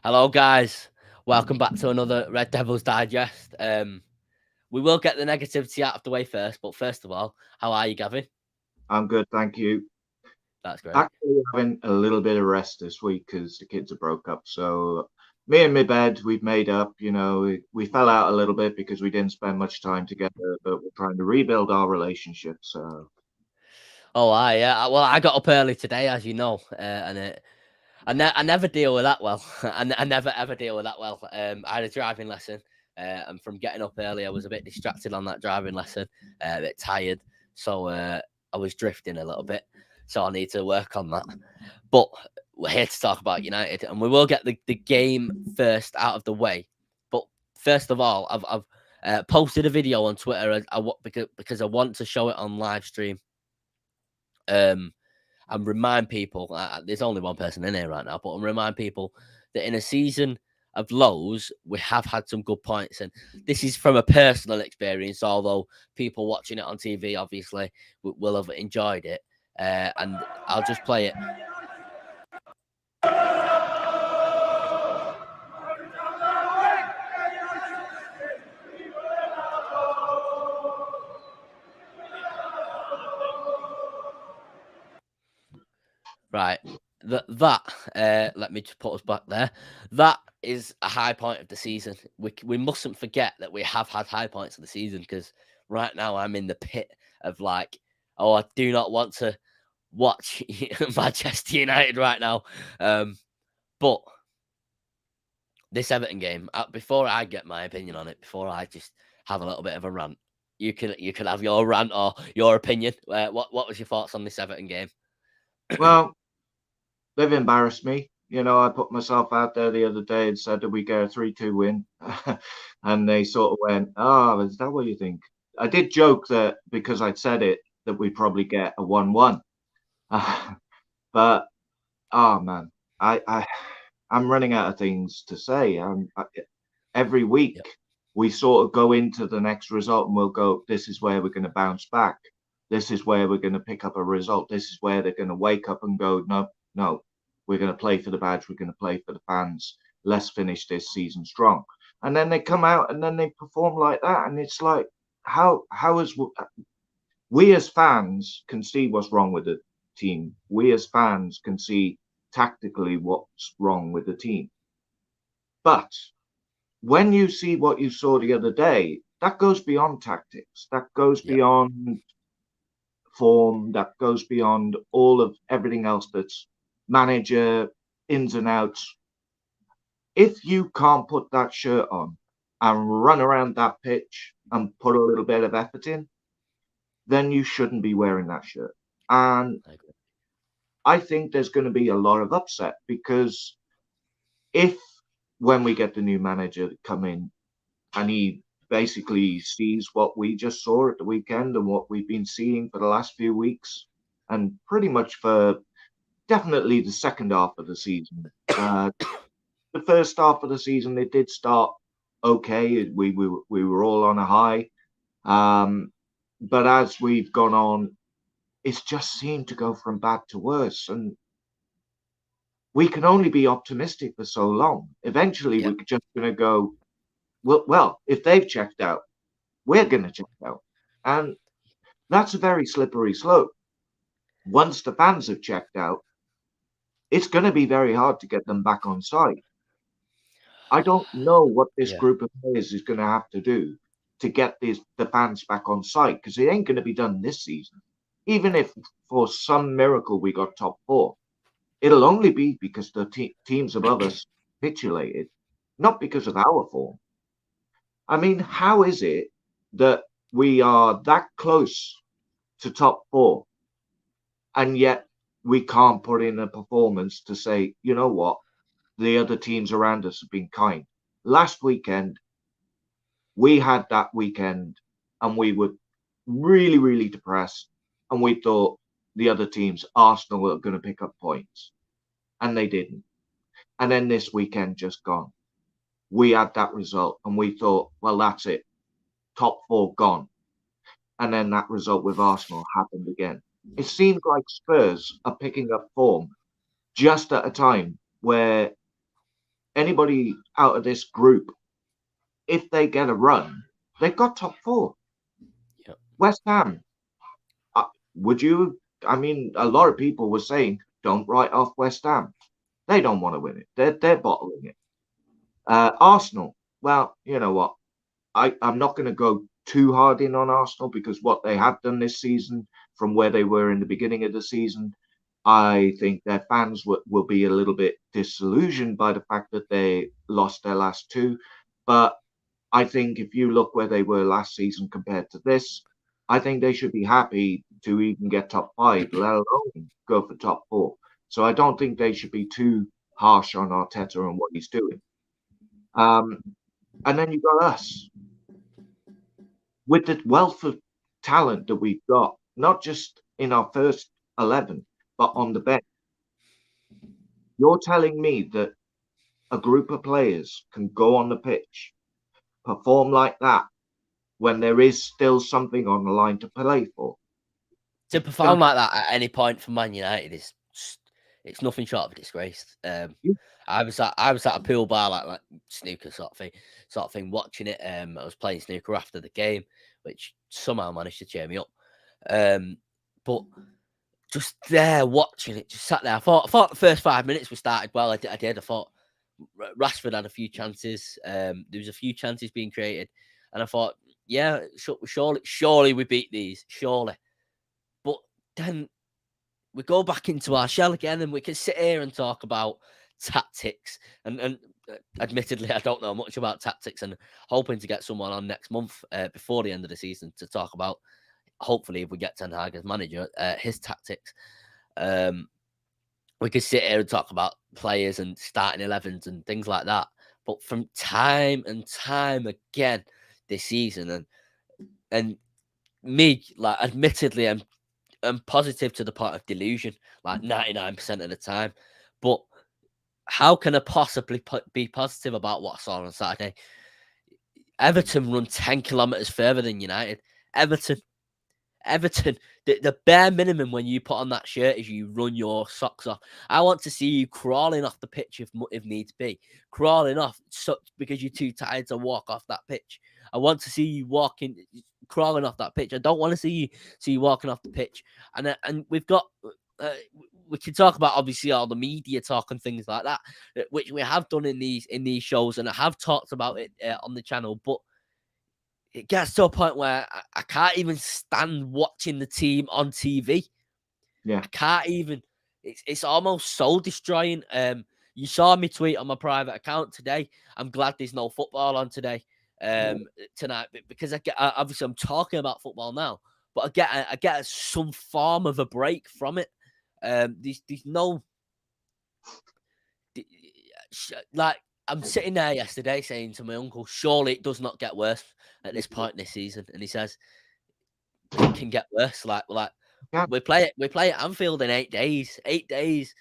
Hello, guys. Welcome back to another Red Devils Digest. We will get the negativity out of the way first, but first of all, how are you, Gavin? I'm good, thank you. That's great. Actually, having a little bit of rest this week because the kids are broke up. So me and my bed, we've made up. We fell out a little bit because we didn't spend much time together, but we're trying to rebuild our relationship. So Yeah. Well, I got up early today, as you know, I never deal with that well. I never ever deal with that well. I had a driving lesson, and from getting up early, I was a bit distracted on that driving lesson, a bit tired, so I was drifting a little bit. So I need to work on that. But we're here to talk about United, and we will get the game first out of the way. But first of all, I've posted a video on Twitter because I want to show it on live stream. And remind people, there's only one person in here right now, but remind people that in a season of lows, we have had some good points. And this is from a personal experience, although people watching it on TV obviously will have enjoyed it. And I'll just play it. Right. Let me just put us back there. That is a high point of the season. We mustn't forget that we have had high points of the season, because right now I'm in the pit of like, oh, I do not want to watch Manchester United right now. But this Everton game, before I get my opinion on it, before I just have a little bit of a rant, you can have your rant or your opinion. What was your thoughts on this Everton game? well, they've embarrassed me. I put myself out there the other day and said that we get a 3-2 win, and they sort of went, "Oh, is that what you think?" I did joke that because I'd said it that we probably get a 1-1. But oh man, I'm running out of things to say. Every week Yep. we sort of go into the next result and we'll go, this is where we're going to bounce back. This is where we're going to pick up a result. This is where they're going to wake up and go, no, we're going to play for the badge. We're going to play for the fans. Let's finish this season strong. And then they come out and then they perform like that. And it's like, how is we as fans can see what's wrong with the team. We as fans can see tactically what's wrong with the team. But when you see what you saw the other day, that goes beyond tactics. That goes Yep. beyond form. That goes beyond all of everything else that's manager, ins and outs. If you can't put that shirt on and run around that pitch and put a little bit of effort in, then you shouldn't be wearing that shirt. And I agree. I think there's going to be a lot of upset because if when we get the new manager come in and he basically sees what we just saw at the weekend and what we've been seeing for the last few weeks and pretty much for definitely the second half of the season. The first half of the season, it did start okay. We were all on a high. But as we've gone on, it's just seemed to go from bad to worse. And we can only be optimistic for so long. Eventually, Yep. we're just going to go, well, if they've checked out, we're going to check out. And that's a very slippery slope. Once the fans have checked out, it's going to be very hard to get them back on side. I don't know what this Yeah. group of players is going to have to do to get the fans back on side, because it ain't going to be done this season. Even if for some miracle we got top four, it'll only be because the teams above us capitulated, not because of our form. I mean, how is it that we are that close to top four and yet we can't put in a performance to say, you know what, the other teams around us have been kind. Last weekend, we had that weekend and we were really, really depressed. And we thought the other teams, Arsenal, were going to pick up points. And they didn't. And then this weekend just gone. We had that result and we thought, well, that's it. Top four gone. And then that result with Arsenal happened again. It seemed like Spurs are picking up form just at a time where anybody out of this group, if they get a run, they've got top 4. Yep. West Ham, would you? I mean, a lot of people were saying, don't write off West Ham. They don't want to win it. They're bottling it. Arsenal, well, you know what? I'm not going to go too hard in on Arsenal because what they have done this season from where they were in the beginning of the season, I think their fans will be a little bit disillusioned by the fact that they lost their last 2. But I think if you look where they were last season compared to this, I think they should be happy to even get top 5, let alone go for top 4. So I don't think they should be too harsh on Arteta and what he's doing. And then you've got us. With the wealth of talent that we've got, not just in our first 11, but on the bench, you're telling me that a group of players can go on the pitch, perform like that, when there is still something on the line to play for? To perform like that at any point for Man United is it's nothing short of a disgrace. I was at a pool bar like snooker sort of thing, watching it. I was playing snooker after the game, which somehow managed to cheer me up. But just there watching it, just sat there. I thought the first 5 minutes we started well. I did. I thought Rashford had a few chances. There was a few chances being created, and I thought, yeah, surely we beat these, surely. But then we go back into our shell again, and we can sit here and talk about tactics. And admittedly, I don't know much about tactics, and hoping to get someone on next month before the end of the season to talk about, hopefully, if we get Ten Hag as manager, his tactics. We could sit here and talk about players and starting 11s and things like that. But from time and time again this season, and me, like, admittedly, I'm positive to the point of delusion, like 99% of the time. But how can I possibly be positive about what I saw on Saturday? Everton run 10 kilometres further than United. Everton, the bare minimum when you put on that shirt is you run your socks off. I want to see you crawling off the pitch if needs be. Crawling off because you're too tired to walk off that pitch. I want to see you crawling off that pitch. I don't want to see you walking off the pitch. And we've got... we can talk about obviously all the media talk and things like that, which we have done in these shows, and I have talked about it on the channel, but it gets to a point where I can't even stand watching the team on TV. Yeah, I can't even. It's almost soul destroying. You saw me tweet on my private account today. I'm glad there's no football on today, tonight, because obviously I'm talking about football now, but I get some form of a break from it. There's no, like, I'm sitting there yesterday saying to my uncle, surely it does not get worse at this point this season, and he says it can get worse. Like yeah. we play at Anfield in 8 days. 8 days.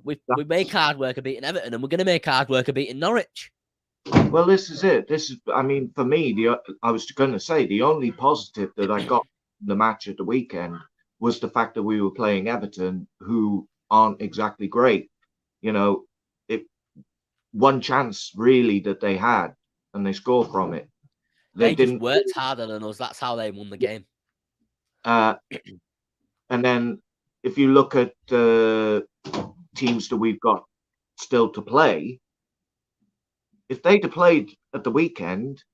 We make hard work of beating Everton, and we're going to make hard work of beating Norwich. Well, this is it. I mean, for me, I was going to say the only positive that I got from the match at the weekend was the fact that we were playing Everton, who aren't exactly great. You know, one chance really that they had, and they scored from it. They didn't work harder than us. That's how they won the game. And then if you look at the teams that we've got still to play, if they'd have played at the weekend,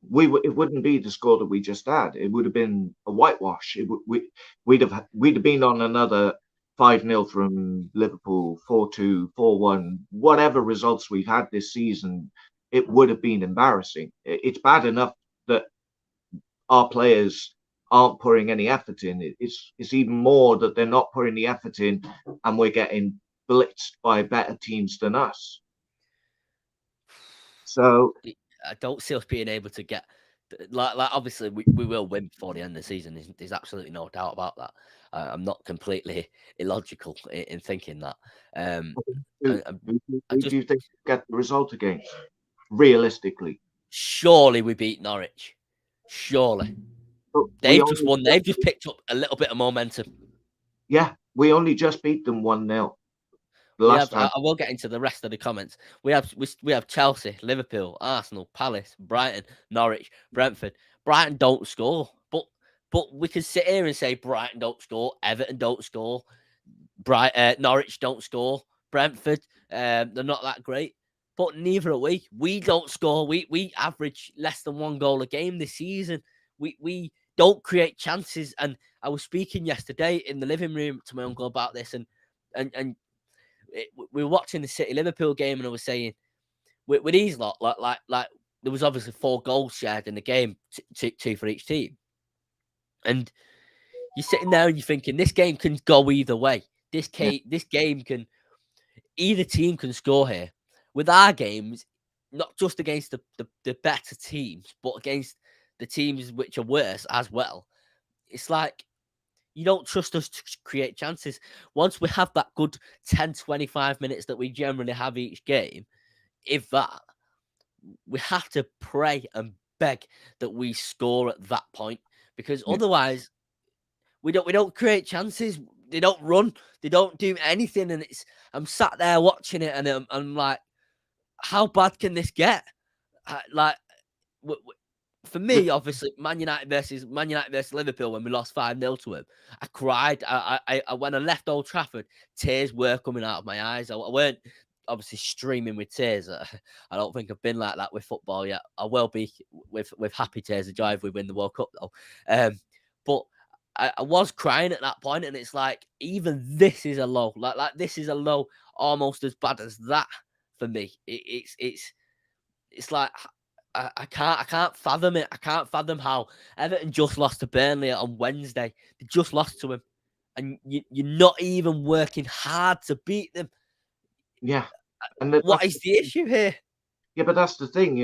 it wouldn't be the score that we just had. It would have been a whitewash. We'd have been on another 5-0 from Liverpool, 4-2, 4-1, whatever results we've had this season. It would have been embarrassing. It's bad enough that our players aren't putting any effort in. It's even more that they're not putting the effort in, and we're getting blitzed by better teams than us. So I don't see us being able to get, like obviously we will win before the end of the season. There's absolutely no doubt about that. I'm not completely illogical in thinking that. who do you think get the result against? Realistically, surely we beat Norwich. Surely. They've just won. They've just picked up a little bit of momentum. Yeah, we only just beat them 1-0. The last time. I will get into the rest of the comments. We have Chelsea, Liverpool, Arsenal, Palace, Brighton, Norwich, Brentford. Brighton don't score, but we can sit here and say Brighton don't score, Everton don't score, Norwich don't score, Brentford they're not that great, but neither are we. We don't score. We average less than 1 goal a game this season. We don't create chances. And I was speaking yesterday in the living room to my uncle about this, and we were watching the City Liverpool game, and I was saying with these lot, like there was obviously 4 goals shared in the game, two for each team, and you're sitting there and you're thinking this game can go either way. This game can, either team can score here. With our games, not just against the better teams, but against the teams which are worse as well. It's like you don't trust us to create chances. Once we have that good 10, 25 minutes that we generally have each game, if that, we have to pray and beg that we score at that point, because otherwise we don't create chances. They don't run. They don't do anything. And I'm sat there watching it, and I'm like, how bad can this get? For me, obviously, Man United versus Liverpool, when we lost 5-0 to him, I cried. I when I left Old Trafford, tears were coming out of my eyes. I weren't obviously streaming with tears. I don't think I've been like that with football yet. I will be with happy tears of joy if we win the World Cup, though. But I was crying at that point, and it's like, even this is a low. Like this is a low, almost as bad as that for me. It's like, I can't fathom it. I can't fathom how Everton just lost to Burnley on Wednesday. They just lost to him, and you're not even working hard to beat them. Yeah, and what is the issue here? Yeah, but that's the thing.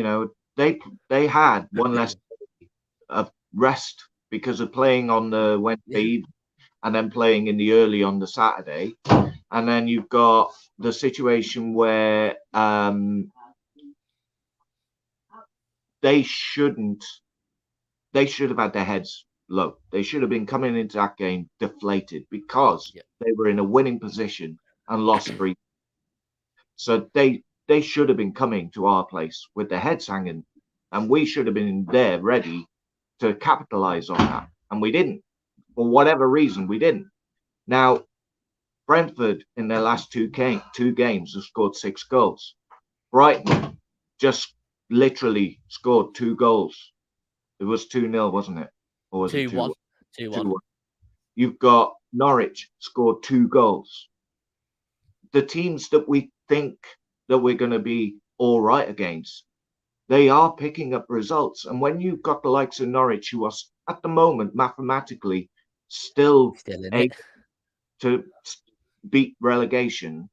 They had one less of rest because of playing on the Wednesday and then playing in the early on the Saturday, and then you've got the situation where they should have had their heads low. They should have been coming into that game deflated because they were in a winning position and lost 3. So they should have been coming to our place with their heads hanging, and we should have been there ready to capitalize on that. And we didn't. For whatever reason, we didn't. Now, Brentford in their last two games have scored 6 goals. Brighton just literally scored 2 goals. It was 2-0, wasn't it? Or was 2-1. it 2-1? You've got Norwich scored 2 goals. The teams that we think that we're going to be all right against, they are picking up results. And when you've got the likes of Norwich, who are at the moment mathematically still able to beat relegation,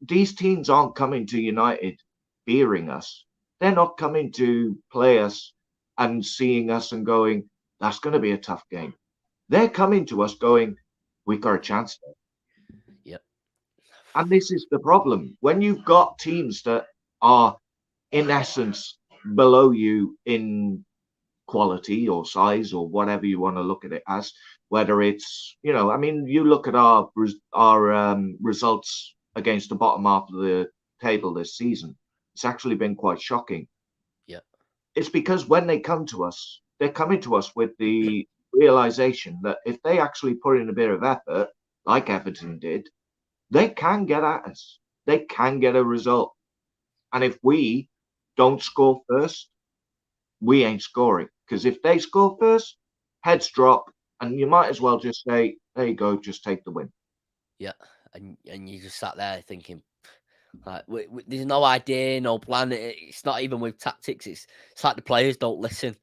these teams aren't coming to United fearing us. They're not coming to play us and seeing us and going, that's going to be a tough game. They're coming to us going, we've got a chance there. Yep. And this is the problem. When you've got teams that are, in essence, below you in quality or size or whatever you want to look at it as, whether it's, you look at our results against the bottom half of the table this season. It's actually been quite shocking. Yeah. It's because when they come to us, they're coming to us with the realization that if they actually put in a bit of effort, like Everton did, they can get at us. They can get a result. And if we don't score first, we ain't scoring. Because if they score first, heads drop, and you might as well just say, there you go, just take the win. Yeah, and you just sat there thinking, like, there's no idea, no plan. It's not even with tactics. It's like the players don't listen.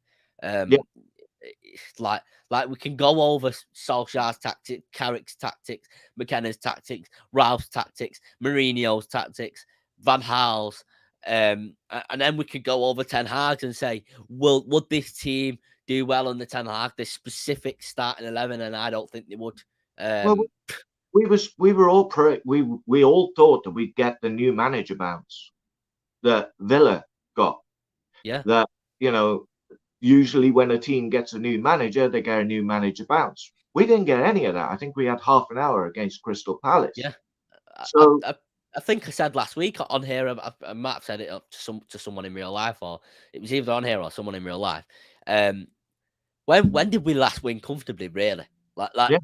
It's like we can go over Solskjaer's tactics, Carrick's tactics, McKenna's tactics, Ralph's tactics, Mourinho's tactics, Van Gaal's, and then we could go over Ten Hag's and say, would this team do well on the Ten Hag, this specific starting 11? And I don't think they would. We all thought that we'd get the new manager bounce that Villa got. Yeah. That, usually when a team gets a new manager, they get a new manager bounce. We didn't get any of that. I think we had half an hour against Crystal Palace. Yeah. So I think I said last week on here. I might have said it up to someone in real life, or it was either on here or someone in real life. When did we last win comfortably? Really, Yeah.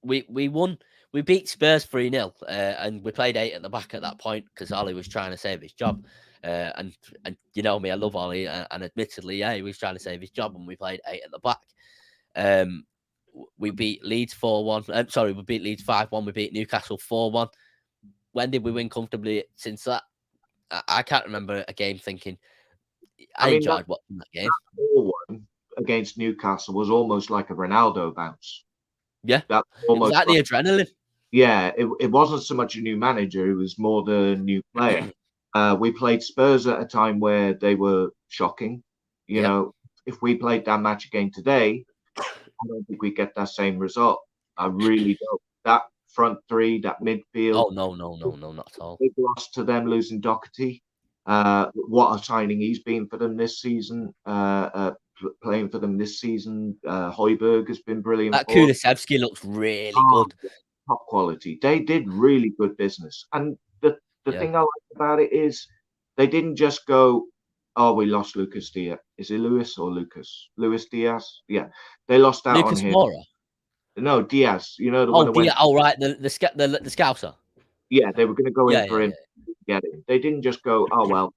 we won. We beat Spurs 3-0, and we played 8 at the back at that point because Ollie was trying to save his job. And you know me, I love Ollie, and admittedly, yeah, he was trying to save his job, and we played 8 at the back. We beat Leeds 4-1. Sorry, we beat Leeds 5-1. We beat Newcastle 4-1. When did we win comfortably since that? I can't remember a game thinking I mean, enjoyed watching that game. that 4-1 against Newcastle was almost like a Ronaldo bounce. Yeah, That it was almost like the adrenaline. Yeah, it wasn't so much a new manager, it was more the new player. We played Spurs at a time where they were shocking. You Yep. know, if we played that match again today, I don't think we get that same result. I really don't. That front three, that midfield. Oh no, not at all. Big loss to them losing Doherty. What a signing he's been for them this season. Playing for them this season. Højbjerg has been brilliant. That Kulusevski looks really good. Top quality. They did really good business. And the thing I like about it is they didn't just go, oh, we lost Lucas Diaz. Is it Luis or Lucas? Luis Diaz? Yeah. They lost out Lucas on him. Moura? No, Diaz. You know the one who went. Oh, right. The Scouser. Yeah, they were going to go in for him to get him. They didn't just go, oh, well,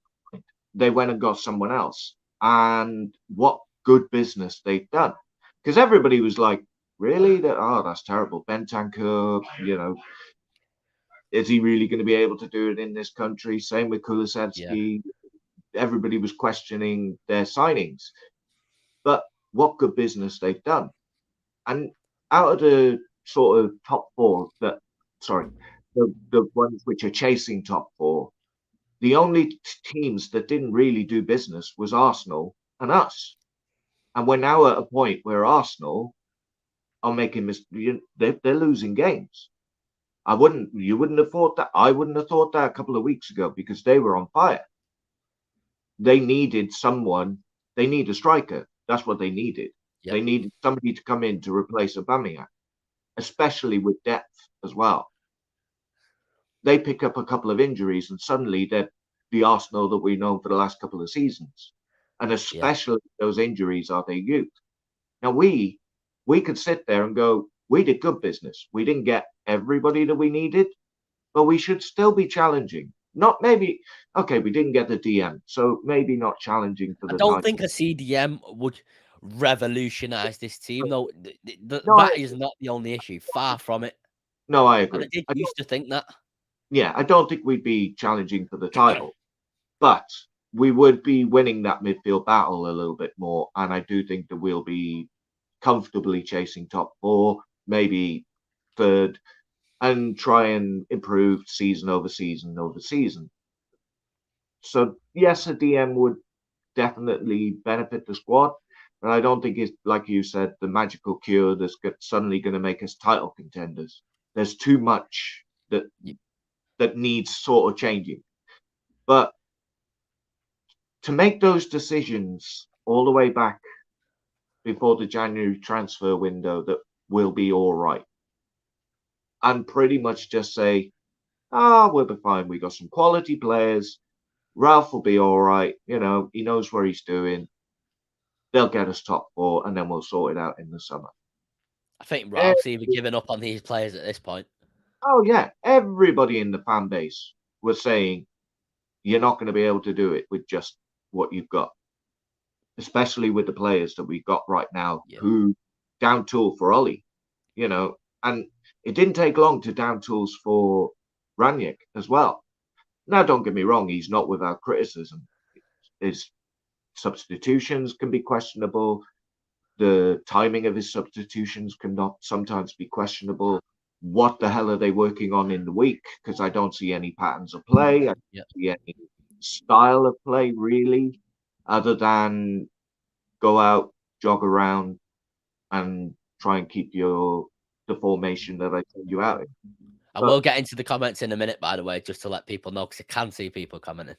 they went and got someone else. And what good business they've done. Because everybody was like, really? That's terrible. Bentancur, is he really going to be able to do it in this country? Same with Kulusevski. Yeah. Everybody was questioning their signings. But what good business they've done. And out of the sort of top four the ones which are chasing top four, the only teams that didn't really do business was Arsenal and us. And we're now at a point where Arsenal are making they're losing games. You wouldn't have thought that. I wouldn't have thought that a couple of weeks ago because they were on fire. They needed someone. They need a striker. That's what they needed. Yep. They needed somebody to come in to replace Aubameyang, especially with depth as well. They pick up a couple of injuries and suddenly they're the Arsenal that we've known for the last couple of seasons. And especially those injuries are their youth. Now we could sit there and go, we did good business. We didn't get everybody that we needed, but we should still be challenging. Not maybe, okay, we didn't get the DM, so maybe not challenging for the I don't think a CDM would revolutionize this team, though. That is not the only issue. Far from it. No, I agree. And I used to think that. Yeah, I don't think we'd be challenging for the title, but we would be winning that midfield battle a little bit more. And I do think that we'll be comfortably chasing top four, maybe third, and try and improve season over season over season. So yes, a DM would definitely benefit the squad, but I don't think it's, like you said, the magical cure that's suddenly going to make us title contenders. There's too much that needs sort of changing. But to make those decisions all the way back before the January transfer window that will be all right, and pretty much just say, we'll be fine. We got some quality players. Ralph will be all right. He knows what he's doing. They'll get us top four, and then we'll sort it out in the summer. I think Ralph's even giving up on these players at this point. Oh, yeah. Everybody in the fan base was saying, you're not going to be able to do it with just what you've got, especially with the players that we've got right now who down tool for Ollie, and it didn't take long to down tools for Ranić as well. Now, don't get me wrong, he's not without criticism. His substitutions can be questionable. The timing of his substitutions can sometimes be questionable. What the hell are they working on in the week? Because I don't see any patterns of play. I don't see any style of play, really, other than go out, jog around, and try and keep the formation that I send you out in. I will get into the comments in a minute, by the way, just to let people know, because I can see people commenting.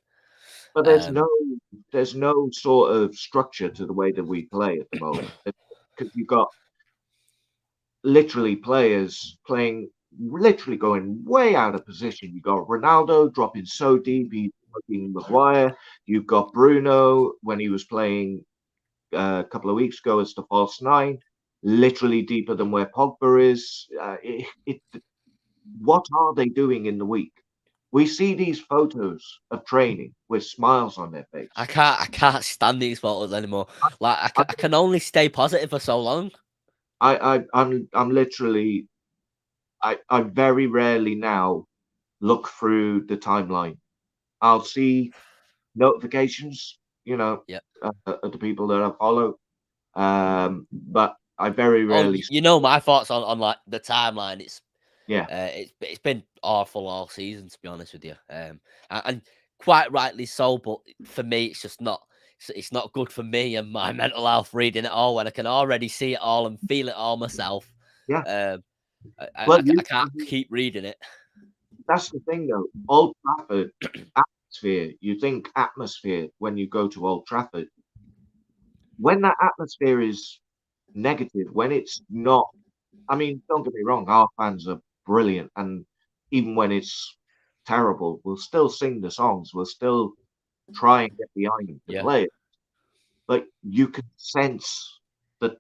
But there's no sort of structure to the way that we play at the moment. Because you've got literally players playing literally going way out of position. You got Ronaldo dropping so deep, he's fucking Maguire. You've got Bruno when he was playing a couple of weeks ago as the false nine, literally deeper than where Pogba is. What are they doing in the week? We see these photos of training with smiles on their face. I can't stand these photos anymore. Like I can only stay positive for so long. I'm literally I very rarely now look through the timeline. I'll see notifications, Yeah. of the people that I follow, but I very Oh, rarely. you know my thoughts on like the timeline. Yeah, It's been awful all season, to be honest with you. And quite rightly so. But for me, it's just not. It's not good for me and my mental health reading it all when I can already see it all and feel it all myself. yeah. Um, Well, I can't keep reading it. that's the thing, though. Old Trafford atmosphere. You think atmosphere when you go to Old Trafford. When that atmosphere is negative, when it's not. I mean, don't get me wrong. Our fans are brilliant, and even when it's terrible, we'll still sing the songs. We'll still try and get behind the Yeah. players. But you can sense that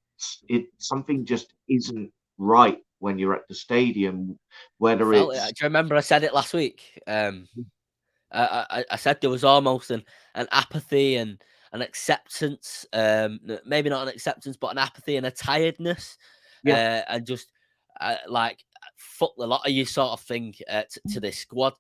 something just isn't right when you're at the stadium, I whether felt it. it's Do you remember I said it last week? I said there was almost an apathy and an acceptance, maybe not an acceptance, but an apathy and a tiredness, yeah, and just like fuck the lot of you sort of thing to this squad.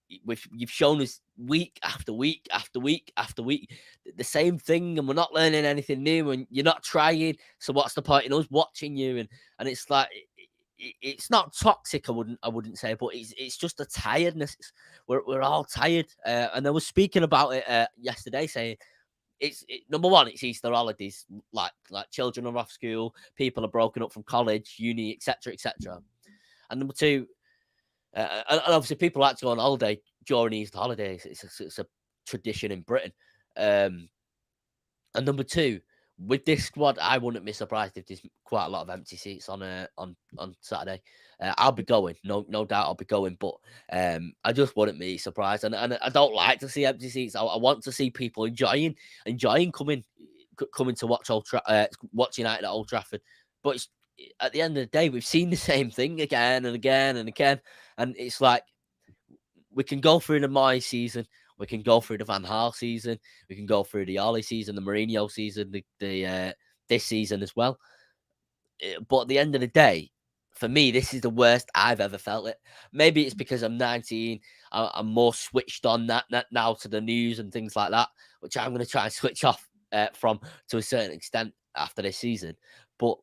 You've shown us week after week after week after week the same thing, and we're not learning anything new, and you're not trying. So what's the point in us watching you? And it's like it's not toxic. I wouldn't say, but it's just a tiredness. We're all tired, and I was speaking about it yesterday, saying number one, it's Easter holidays, like children are off school, people are broken up from college, uni, etc., etc. And number two, and obviously people like to go on holiday during Easter holidays. It's a tradition in Britain. Um, and number two, with this squad, I wouldn't be surprised if there's quite a lot of empty seats on Saturday. I'll be going, no doubt, I'll be going. But I just wouldn't be surprised, and I don't like to see empty seats. I want to see people enjoying coming to watch United at Old Trafford. But at the end of the day, we've seen the same thing again and again and again, and it's like we can go through the Moyes season, we can go through the Van Gaal season, we can go through the Oli season, the Mourinho season, the this season as well. But at the end of the day, for me, this is the worst I've ever felt it. Maybe it's because I'm 19. I'm more switched on that now to the news and things like that, which I'm going to try and switch off from to a certain extent after this season. But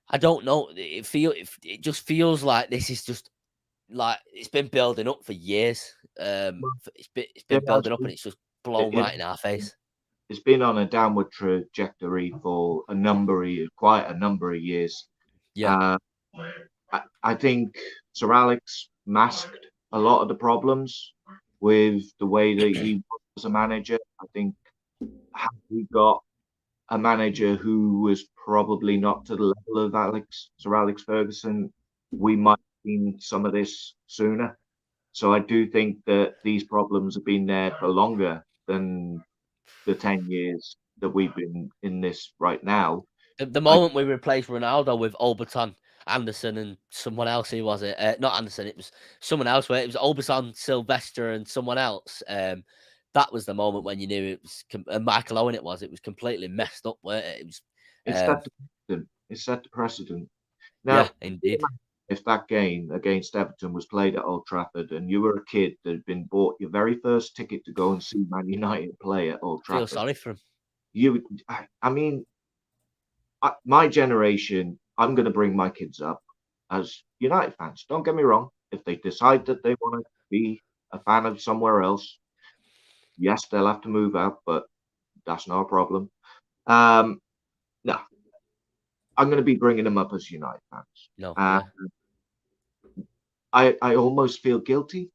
I don't know. It just feels like this is just like it's been building up for years. It's been it has building up and it's just blown it, right in our face. it's been on a downward trajectory for quite a number of years. Yeah, Uh, I think Sir Alex masked a lot of the problems with the way that he was as a manager. I think had we got a manager who was probably not to the level of Sir Alex Ferguson, we might have seen some of this sooner. So I do think that these problems have been there for longer than the 10 years that we've been in this right now. the I, moment we replaced Ronaldo with Oberton, Anderson, and someone else, who was it? Not Anderson, it was someone else. Where it was Oberton, Sylvester, and someone else. That was the moment when you knew it was. And Michael Owen, it was. It was completely messed up. Weren't it? It was. it set the precedent. It set the precedent. Yeah, Now, indeed. if that game against Everton was played at Old Trafford and you were a kid that had been bought your very first ticket to go and see Man United play at Old Feel Trafford, sorry for him. I mean, my generation, I'm going to bring my kids up as United fans. Don't get me wrong. If they decide that they want to be a fan of somewhere else, yes, they'll have to move out, but that's not a problem. No, I'm going to be bringing them up as United fans. No, Uh, yeah. I almost feel guilty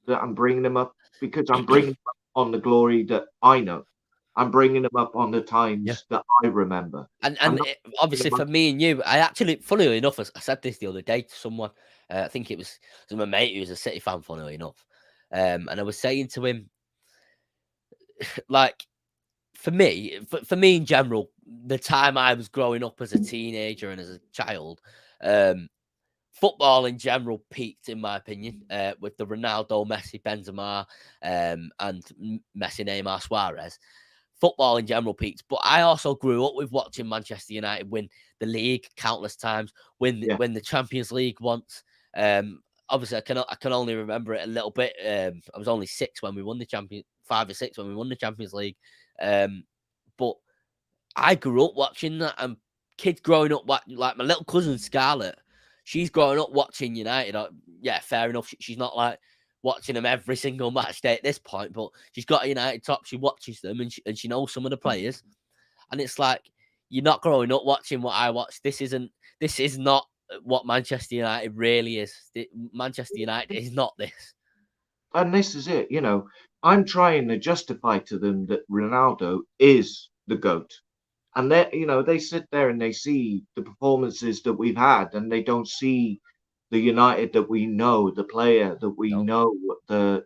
that I'm bringing them up because I'm bringing them up on the glory that I know. I'm bringing them up on the times that I remember. And I'm not obviously for me and you, I actually, funnily enough, I said this the other day to someone. I think it was my mate who was a City fan, funnily enough. And I was saying to him, like, for me in general, the time I was growing up as a teenager and as a child, football in general peaked, in my opinion, with the Ronaldo, Messi, Benzema, and Messi, Neymar, Suarez. Football in general peaked, but I also grew up with watching Manchester United win the league countless times, win the Champions League once. Obviously, I can only remember it a little bit. I was only 6 when we won the 5 or 6 when we won the Champions League. But I grew up watching that, and kids growing up, like my little cousin Scarlett, she's growing up watching United. Yeah, fair enough. She's not like watching them every single match day at this point, but she's got a United top. She watches them, and she knows some of the players. And it's like, you're not growing up watching what I watch. This is not what Manchester United really is. Manchester United is not this. And this is it, I'm trying to justify to them that Ronaldo is the GOAT. And they sit there and they see the performances that we've had, and they don't see the United that we know, the player that we know, and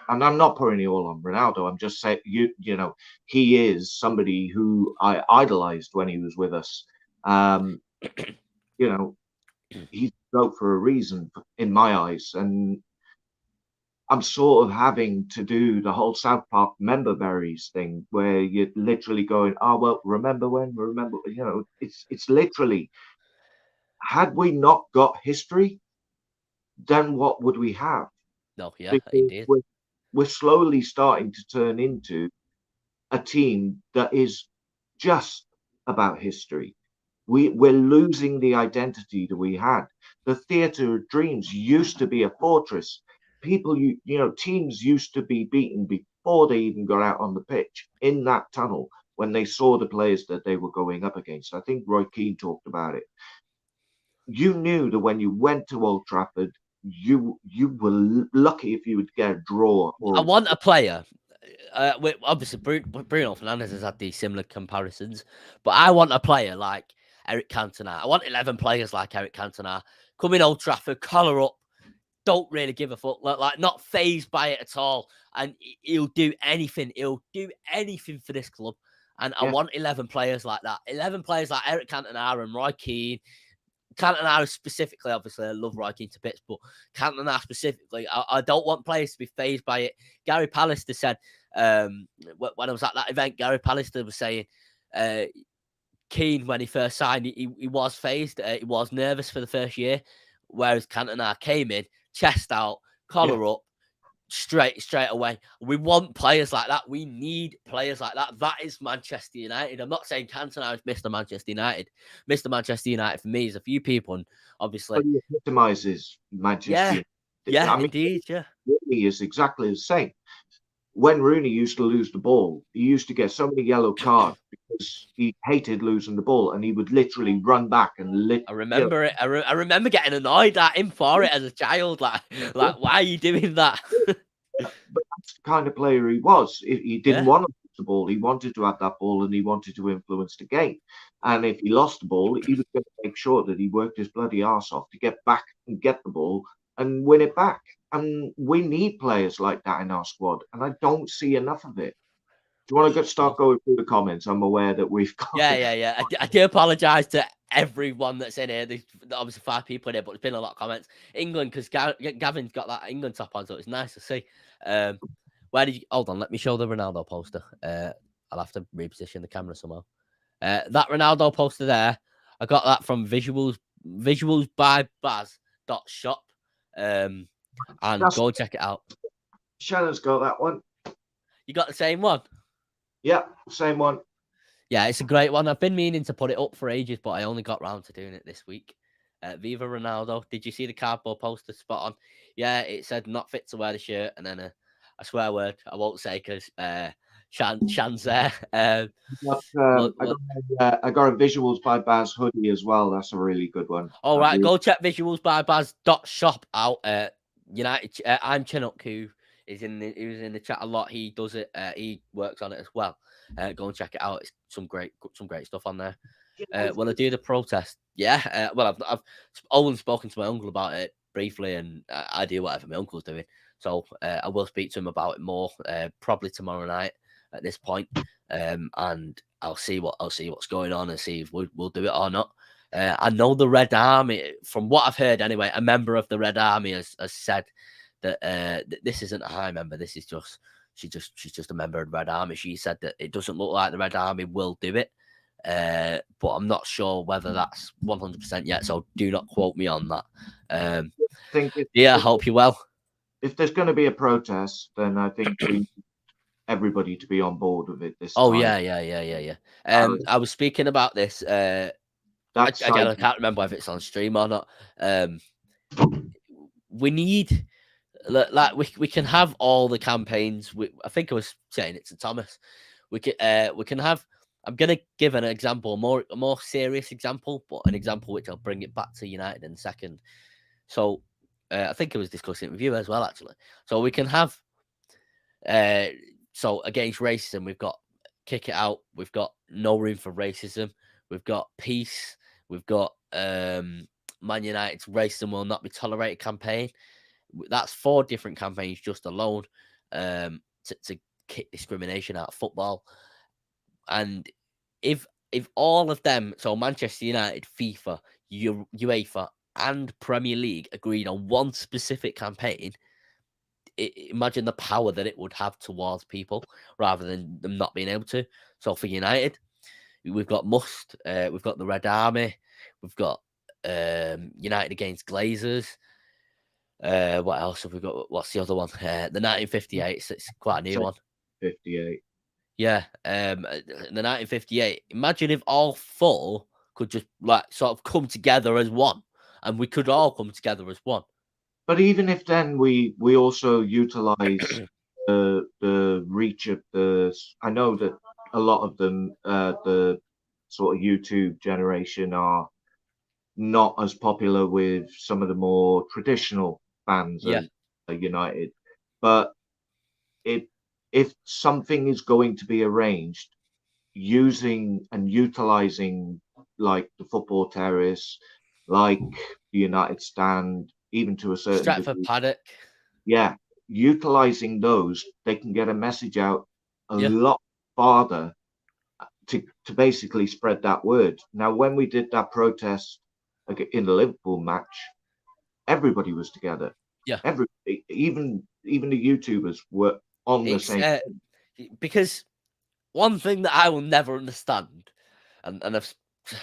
I'm not putting it all on Ronaldo. I'm just saying, he is somebody who I idolized when he was with us. He's GOAT for a reason in my eyes. And I'm sort of having to do the whole South Park member berries thing, where you're literally going, "Oh well, remember when? Remember?" It's literally. Had we not got history, then what would we have? No, yeah, Because indeed. we're slowly starting to turn into a team that is just about history. We're losing the identity that we had. The theater of dreams used to be a fortress. Teams used to be beaten before they even got out on the pitch in that tunnel when they saw the players that they were going up against. I think Roy Keane talked about it. You knew that when you went to Old Trafford, you were lucky if you would get a draw. I want a player. Obviously, Bruno Fernandes has had these similar comparisons, but I want a player like Eric Cantona. I want 11 players like Eric Cantona. Come in Old Trafford, collar up, don't really give a fuck, like not phased by it at all, and he'll do anything. He'll do anything for this club, and I want 11 players like that. 11 players like Eric Cantona and Roy Keane. Cantona specifically, obviously, I love Roy Keane to bits, but Cantona specifically, I don't want players to be phased by it. Gary Pallister said, when I was at that event, Gary Pallister was saying, Keane, when he first signed, he was phased. He was nervous for the first year, whereas Cantona came in, chest out, collar up, straight away. We want players like that. We need players like that. That is Manchester United. I'm not saying Cantona is Mr. Manchester United. Mr. Manchester United for me is a few people, and obviously he epitomizes Manchester United. Yeah, indeed, yeah. Rooney is exactly the same. When Rooney used to lose the ball, he used to get so many yellow cards because he hated losing the ball, and he would literally run back and I remember it. I remember getting annoyed at him for it as a child. Like why are you doing that? But that's the kind of player he was. He didn't want to lose the ball. He wanted to have that ball, and he wanted to influence the game. And if he lost the ball, he was going to make sure that he worked his bloody arse off to get back and get the ball and win it back. And we need players like that in our squad, and I don't see enough of it. Do you want to start going through the comments? I'm aware that we've got... Yeah. I do apologise to everyone that's in here. There's obviously 5 people in here, but there's been a lot of comments. England, because Gavin's got that England top on, so it's nice to see. Where did you... Hold on, let me show the Ronaldo poster. I'll have to reposition the camera somehow. That Ronaldo poster there, I got that from visuals by Baz.shop. And go check it out. Shannon's got that one. You got the same one? Yeah, same one. Yeah, it's a great one. I've been meaning to put it up for ages, but I only got round to doing it this week. Viva Ronaldo. Did you see the cardboard poster spot on? Yeah, it said not fit to wear the shirt, and then a swear word I won't say because Shan's there. I got a Visuals by Baz hoodie as well. That's a really good one. All right, go check Visuals by Baz.shop out. United. I'm Chinook, who He was in the chat a lot. He does it. He works on it as well. Go and check it out. It's some great stuff on there. Will I do the protest? Yeah. Well, I've only spoken to my uncle about it briefly, and I do whatever my uncle's doing. So I will speak to him about it more probably tomorrow night at this point, and I'll see what's going on and see if we'll do it or not. I know the Red Army, from what I've heard anyway, a member of the Red Army has said that this isn't a high member. This is just she's just a member of the Red Army. She said that it doesn't look like the Red Army will do it. But I'm not sure whether that's 100% yet, so do not quote me on that. I hope you're well. If there's going to be a protest, then I think we need everybody to be on board with it this time. Oh yeah. I was speaking about this. Again, I can't remember if it's on stream or not. We need, like, we can have all the campaigns. I think I was saying it to Thomas. We can have. I'm going to give an example, a more serious example, but an example which I'll bring it back to United in a second. So I think I was discussing it with you as well, actually. So we can have, so against racism, we've got kick it out. We've got no room for racism. We've got peace. We've got Man United's racism will not be tolerated campaign. That's 4 different campaigns just alone to kick discrimination out of football. And if all of them, so Manchester United, FIFA, UEFA, and Premier League agreed on one specific campaign, imagine the power that it would have towards people rather than them not being able to. So for United, we've got we've got the Red Army, we've got United against Glazers. What else have we got? What's the other one? The 1958. It's quite a new one. 58. Yeah, the 1958. Imagine if all 4 could just sort of come together as one, and we could all come together as one. But even if then we also utilize the reach of I know that a lot of them, the sort of YouTube generation, are not as popular with some of the more traditional fans of United, but if something is going to be arranged using and utilizing like the football terrace, like the United stand, even to a certain Stratford Paddock, utilizing those, they can get a message out a lot farther to basically spread that word. Now, when we did that protest in the Liverpool match, everybody was together. Yeah, even the YouTubers were on the same. Because one thing that I will never understand, and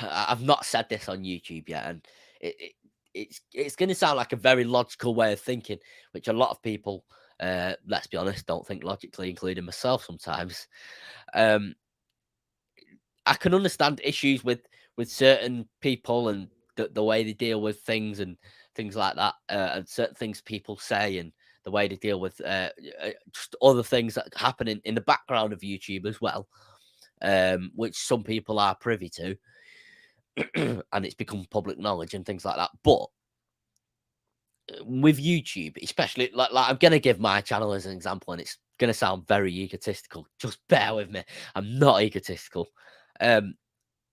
I've not said this on YouTube yet, and it's going to sound like a very logical way of thinking, which a lot of people, let's be honest, don't think logically, including myself sometimes. I can understand issues with certain people and the way they deal with things and things like that, and certain things people say and the way they deal with just other things that happen in the background of YouTube as well, which some people are privy to, and it's become public knowledge and things like that. But with YouTube, especially, like I'm going to give my channel as an example, and it's going to sound very egotistical. Just bear with me. I'm not egotistical.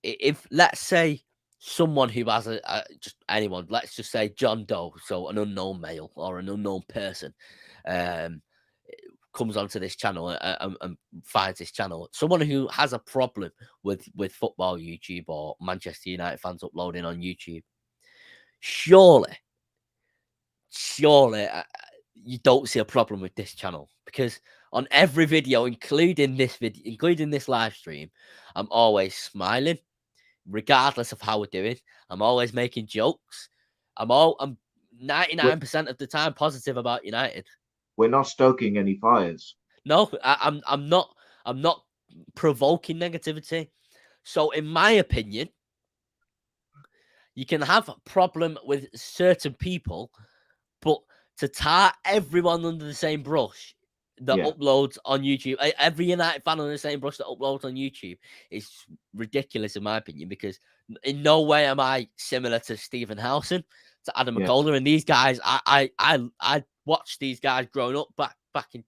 If, let's say, someone who has just anyone, let's just say John Doe, so an unknown male or an unknown person, comes onto this channel and finds this channel, someone who has a problem with football YouTube or Manchester United fans uploading on YouTube, surely you don't see a problem with this channel, because on every video, including this live stream, I'm always smiling, regardless of how we're doing. I'm always making jokes. I'm 99% of the time positive about United. We're not stoking any fires. No, I'm not provoking negativity. So, in my opinion, you can have a problem with certain people, but to tar everyone under the same brush that uploads on YouTube, every United fan under the same brush that uploads on YouTube, is ridiculous in my opinion, because in no way am I similar to Stephen Howson, to Adam McCullough, and these guys. I watched these guys growing up back in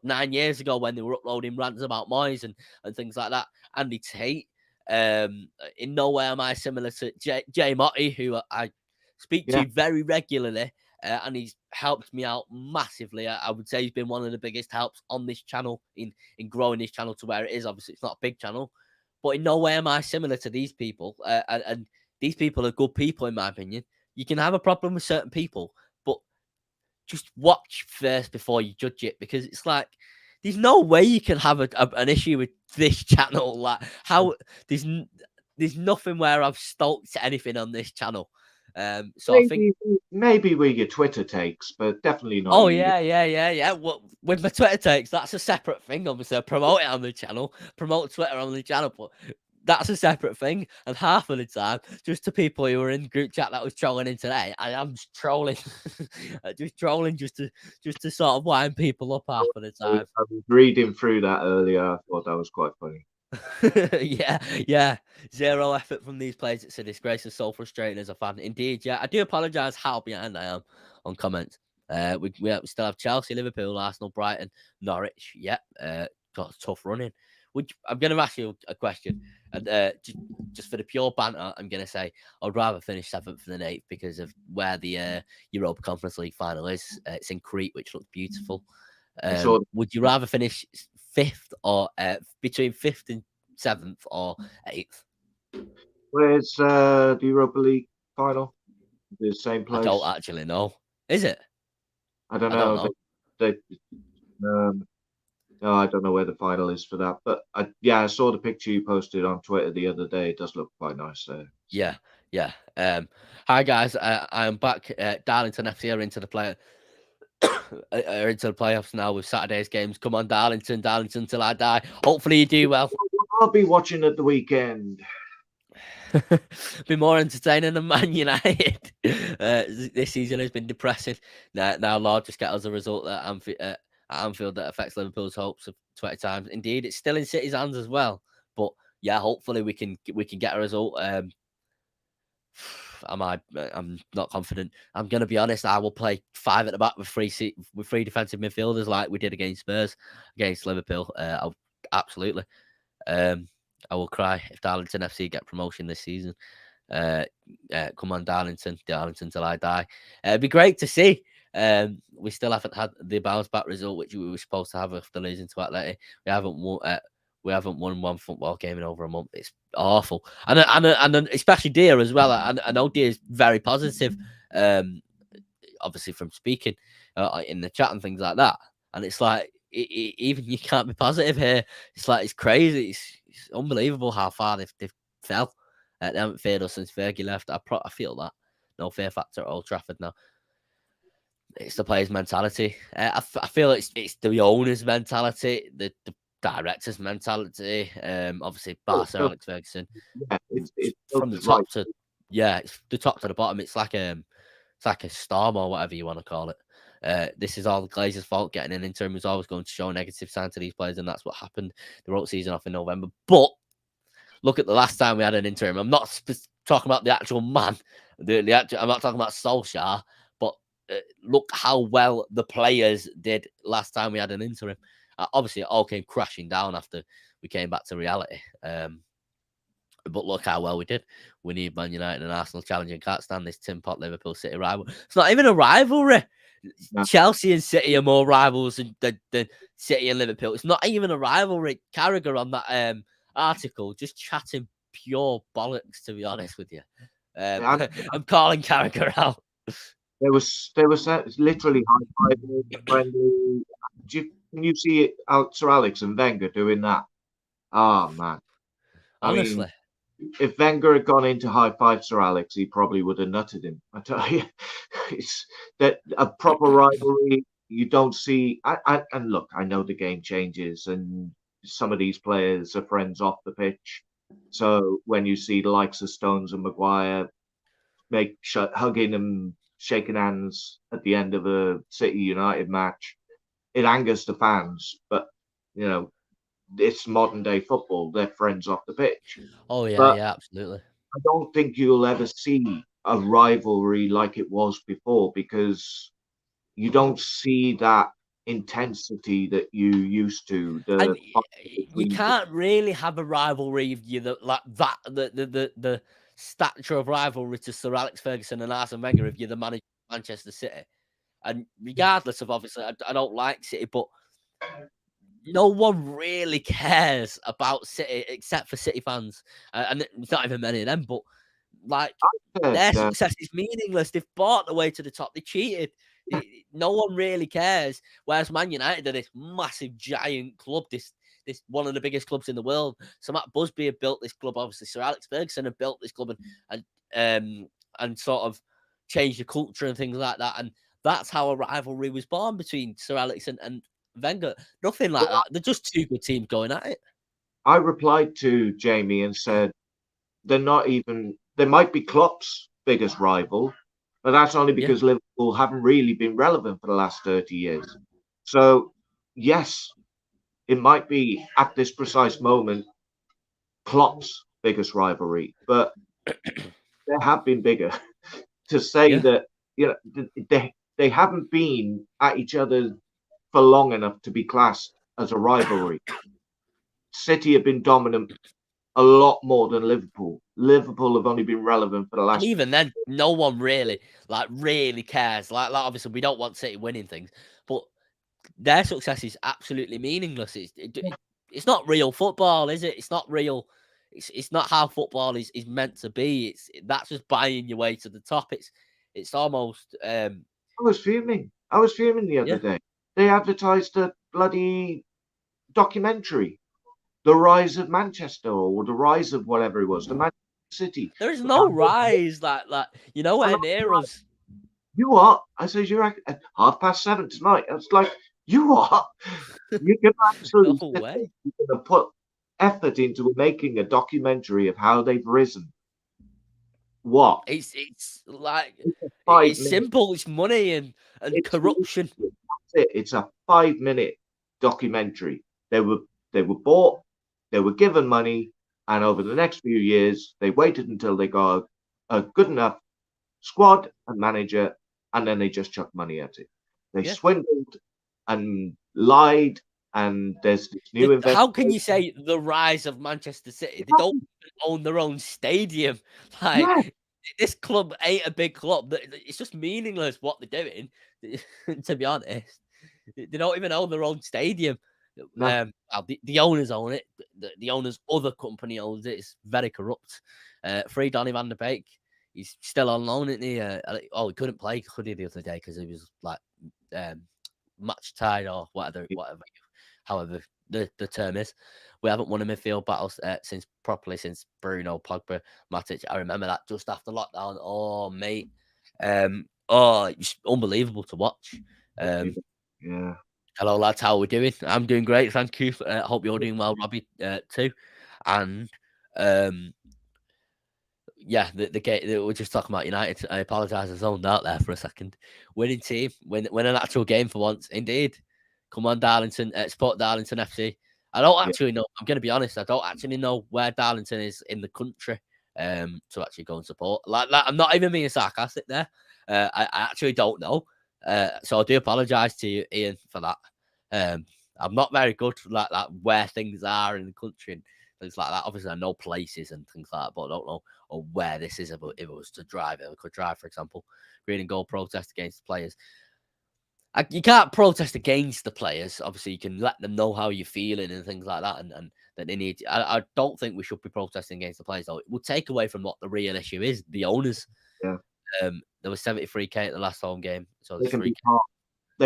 9 years ago when they were uploading rants about Moyes and things like that. Andy Tate. In no way am I similar to Jay Motti, who I speak to very regularly, and he's helped me out massively. I would say he's been one of the biggest helps on this channel in growing this channel to where it is. Obviously, it's not a big channel, but in no way am I similar to these people. And these people are good people, in my opinion. You can have a problem with certain people, but just watch first before you judge it, because it's like there's no way you can have an issue with this channel. Like how there's nothing where I've stoked anything on this channel. So maybe, I think maybe with your Twitter takes, but definitely not. Oh yeah. Well, with my Twitter takes, that's a separate thing. Obviously, I promote it on the channel, promote Twitter on the channel, but that's a separate thing. And half of the time, just to people who were in the group chat that was trolling in today, I am just trolling, just trolling just to sort of wind people up half of the time. I was reading through that earlier. I thought that was quite funny. yeah. Zero effort from these players. It's a disgrace and so frustrating as a fan. Indeed, yeah. I do apologise how behind I am on comments. We still have Chelsea, Liverpool, Arsenal, Brighton, Norwich. Yep. Got a tough running. I'm going to ask you a question, and just for the pure banter, I'm going to say I'd rather finish 7th than 8th because of where the Europa Conference League final is. It's in Crete, which looks beautiful. Would you rather finish 5th or between 5th and 7th or 8th? Where's the Europa League final? The same place? I don't actually know. Is it? I don't know. No, I don't know where the final is for that. But I saw the picture you posted on Twitter the other day. It does look quite nice there. Yeah. Hi guys, I'm back. Darlington FC are into the playoffs now with Saturday's games. Come on, Darlington till I die. Hopefully you do well. I'll be watching at the weekend. Be more entertaining than Man United. This season has been depressing. Now Lord just get us a result at Anfield that affects Liverpool's hopes of 20 times. Indeed, it's still in City's hands as well. But yeah, hopefully we can get a result. I'm not confident. I'm going to be honest. I will play 5 at the back with three defensive midfielders like we did against Spurs, against Liverpool. Absolutely. I will cry if Darlington FC get promotion this season. Come on, Darlington till I die. It'd be great to see. We still haven't had the bounce back result, which we were supposed to have after losing to Atleti. We haven't won one football game in over a month. It's awful, and especially Dia as well. I know Dia is very positive, obviously from speaking in the chat and things like that. And it's like even you can't be positive here. It's like it's crazy. It's unbelievable how far they've fell. They haven't feared us since Fergie left. I feel that no fear factor at Old Trafford now. It's the players' mentality. I feel it's the owner's mentality, the director's mentality. Obviously, Barca, Alex Ferguson. Yeah, it's from the top to it's the top to the bottom. It's like a storm or whatever you want to call it. This is all the Glazers' fault. Getting an interim is always going to show a negative sign to these players, and that's what happened. They wrote season off in November. But look at the last time we had an interim. I'm not talking about the actual man. I'm not talking about Solskjaer. But look how well the players did last time we had an interim. Obviously, it all came crashing down after we came back to reality. But look how well we did. We need Man United and Arsenal challenging. Can't stand this Tin Pot Liverpool City rival. It's not even a rivalry. No. Chelsea and City are more rivals than City and Liverpool. It's not even a rivalry. Carragher on that article just chatting pure bollocks, to be honest with you. I'm calling Carragher out. There was literally high-fiving, friendly. Can you see Sir Alex and Wenger doing that? Oh, man. Honestly. I mean, if Wenger had gone in to high-five Sir Alex, he probably would have nutted him. I tell you, it's that a proper rivalry you don't see. And look, I know the game changes and some of these players are friends off the pitch. So when you see the likes of Stones and Maguire hugging and shaking hands at the end of a City United match, it angers the fans. But, you know, it's modern day football. They're friends off the pitch. Oh, yeah, yeah, absolutely. I don't think you'll ever see a rivalry like it was before because you don't see that intensity that you used to. And you Between can't really have a rivalry if you like that the stature of rivalry to Sir Alex Ferguson and Arsene Wenger if you're the manager of Manchester City. And regardless of obviously, I don't like City, but no one really cares about City except for City fans, and it's not even many of them. But like their success is meaningless. They've bought the way to the top. They cheated. No one really cares. Whereas Man United are this massive, giant club. This one of the biggest clubs in the world. So Matt Busby had built this club. Obviously, Sir Alex Ferguson had built this club and sort of changed the culture and things like that. And that's how a rivalry was born between Sir Alex and Wenger. Nothing like that. They're just two good teams going at it. I replied to Jamie and said they're not even. They might be Klopp's biggest rival, but that's only because Liverpool haven't really been relevant for the last 30 years. So yes, it might be at this precise moment Klopp's biggest rivalry, but there have been bigger. To say that they haven't been at each other for long enough to be classed as a rivalry. City have been dominant a lot more than Liverpool. Liverpool have only been relevant for the last. And even then, no one really cares. Like obviously, we don't want City winning things, but their success is absolutely meaningless. It's not real football, is it? It's not real. It's not how football is meant to be. That's just buying your way to the top. It's almost. I was fuming. The other day. They advertised a bloody documentary, The Rise of Manchester, or The Rise of whatever it was, the Manchester City. There is no rise like where near us. You are. I said you're at 7:30 tonight. It's like you are. You're gonna absolutely No way. You're gonna put effort into making a documentary of how they've risen. What? It's like it's simple. It's money and corruption. It's a 5-minute documentary. They were bought, they were given money, and over the next few years, they waited until they got a good enough squad and manager, and then they just chucked money at it. They swindled and lied, and there's this new investment. How can you say the rise of Manchester City? They don't own their own stadium. Like this club ain't a big club. It's just meaningless what they're doing. To be honest, they don't even own their own stadium. No. The owners own it. The owner's other company owns it. It's very corrupt. Free Donny van der Beek. He's still on loan, isn't he? He couldn't play, could he, the other day because he was like match tied or whatever, however the term is. We haven't won a midfield battle since Bruno, Pogba, Matic. I remember that just after lockdown. Oh, mate. It's unbelievable to watch. Yeah. Hello, lads. How are we doing? I'm doing great. Thank you. Hope you're doing well, Robbie, too. And the game. We're just talking about United. I apologise. I zoned out there for a second. Winning team, win an actual game for once. Indeed. Come on, Darlington. Support Darlington FC. I don't actually know. I'm going to be honest. I don't actually know where Darlington is in the country to actually go and support. Like that, I'm not even being sarcastic there. I actually don't know. So I do apologise to you, Ian, for that. I'm not very good like that, where things are in the country and things like that. Obviously, I know places and things like that, but I don't know where this is. If it was to drive, if I could drive, for example, green and gold protest against the players. You can't protest against the players. Obviously, you can let them know how you're feeling and things like that, and that they need. I don't think we should be protesting against the players, though. It will take away from what the real issue is: the owners. Yeah. There was 73k at the last home game, so they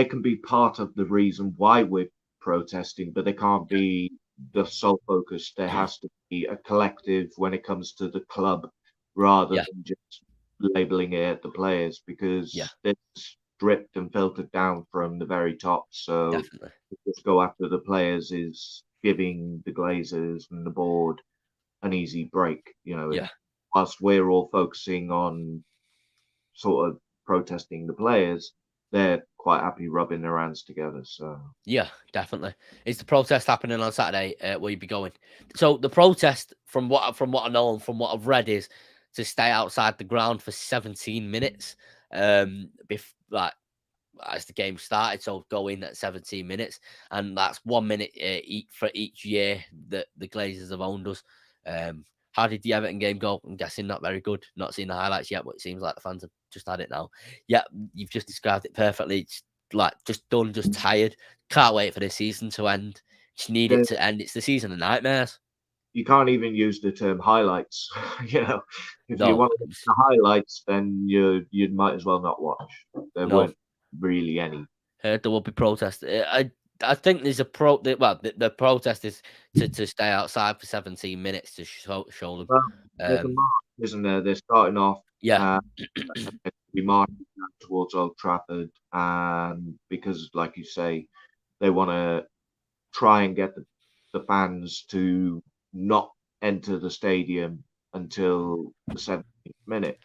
can be part of the reason why we're protesting, but they can't be the sole focus. There has to be a collective when it comes to the club, rather than just labeling it at the players, because it's dripped and filtered down from the very top. So definitely, just go after the players is giving the Glazers and the board an easy break. Whilst we're all focusing on sort of protesting the players, they're quite happy rubbing their hands together. So definitely. Is the protest happening on Saturday? Will you be going? So the protest, from what I know and from what I've read, is to stay outside the ground for 17 minutes. as the game started. So go in at 17 minutes, and that's 1 minute for each year that the Glazers have owned us. How did the Everton game go? I'm guessing not very good. Not seen the highlights yet, but it seems like the fans have just had it now. Yeah, you've just described it perfectly. It's like just done, just tired. Can't wait for this season to end. Just need it to end. It's the season of nightmares. You can't even use the term highlights. If you No, want to the highlights, then you might as well not watch. There no. weren't really any. There will be protests. I think there's a the protest is to stay outside for 17 minutes to show them. Well, there's a march, isn't there? They're starting off. Yeah, We marching towards Old Trafford, and because, like you say, they want to try and get the fans to not enter the stadium until the 17th minute.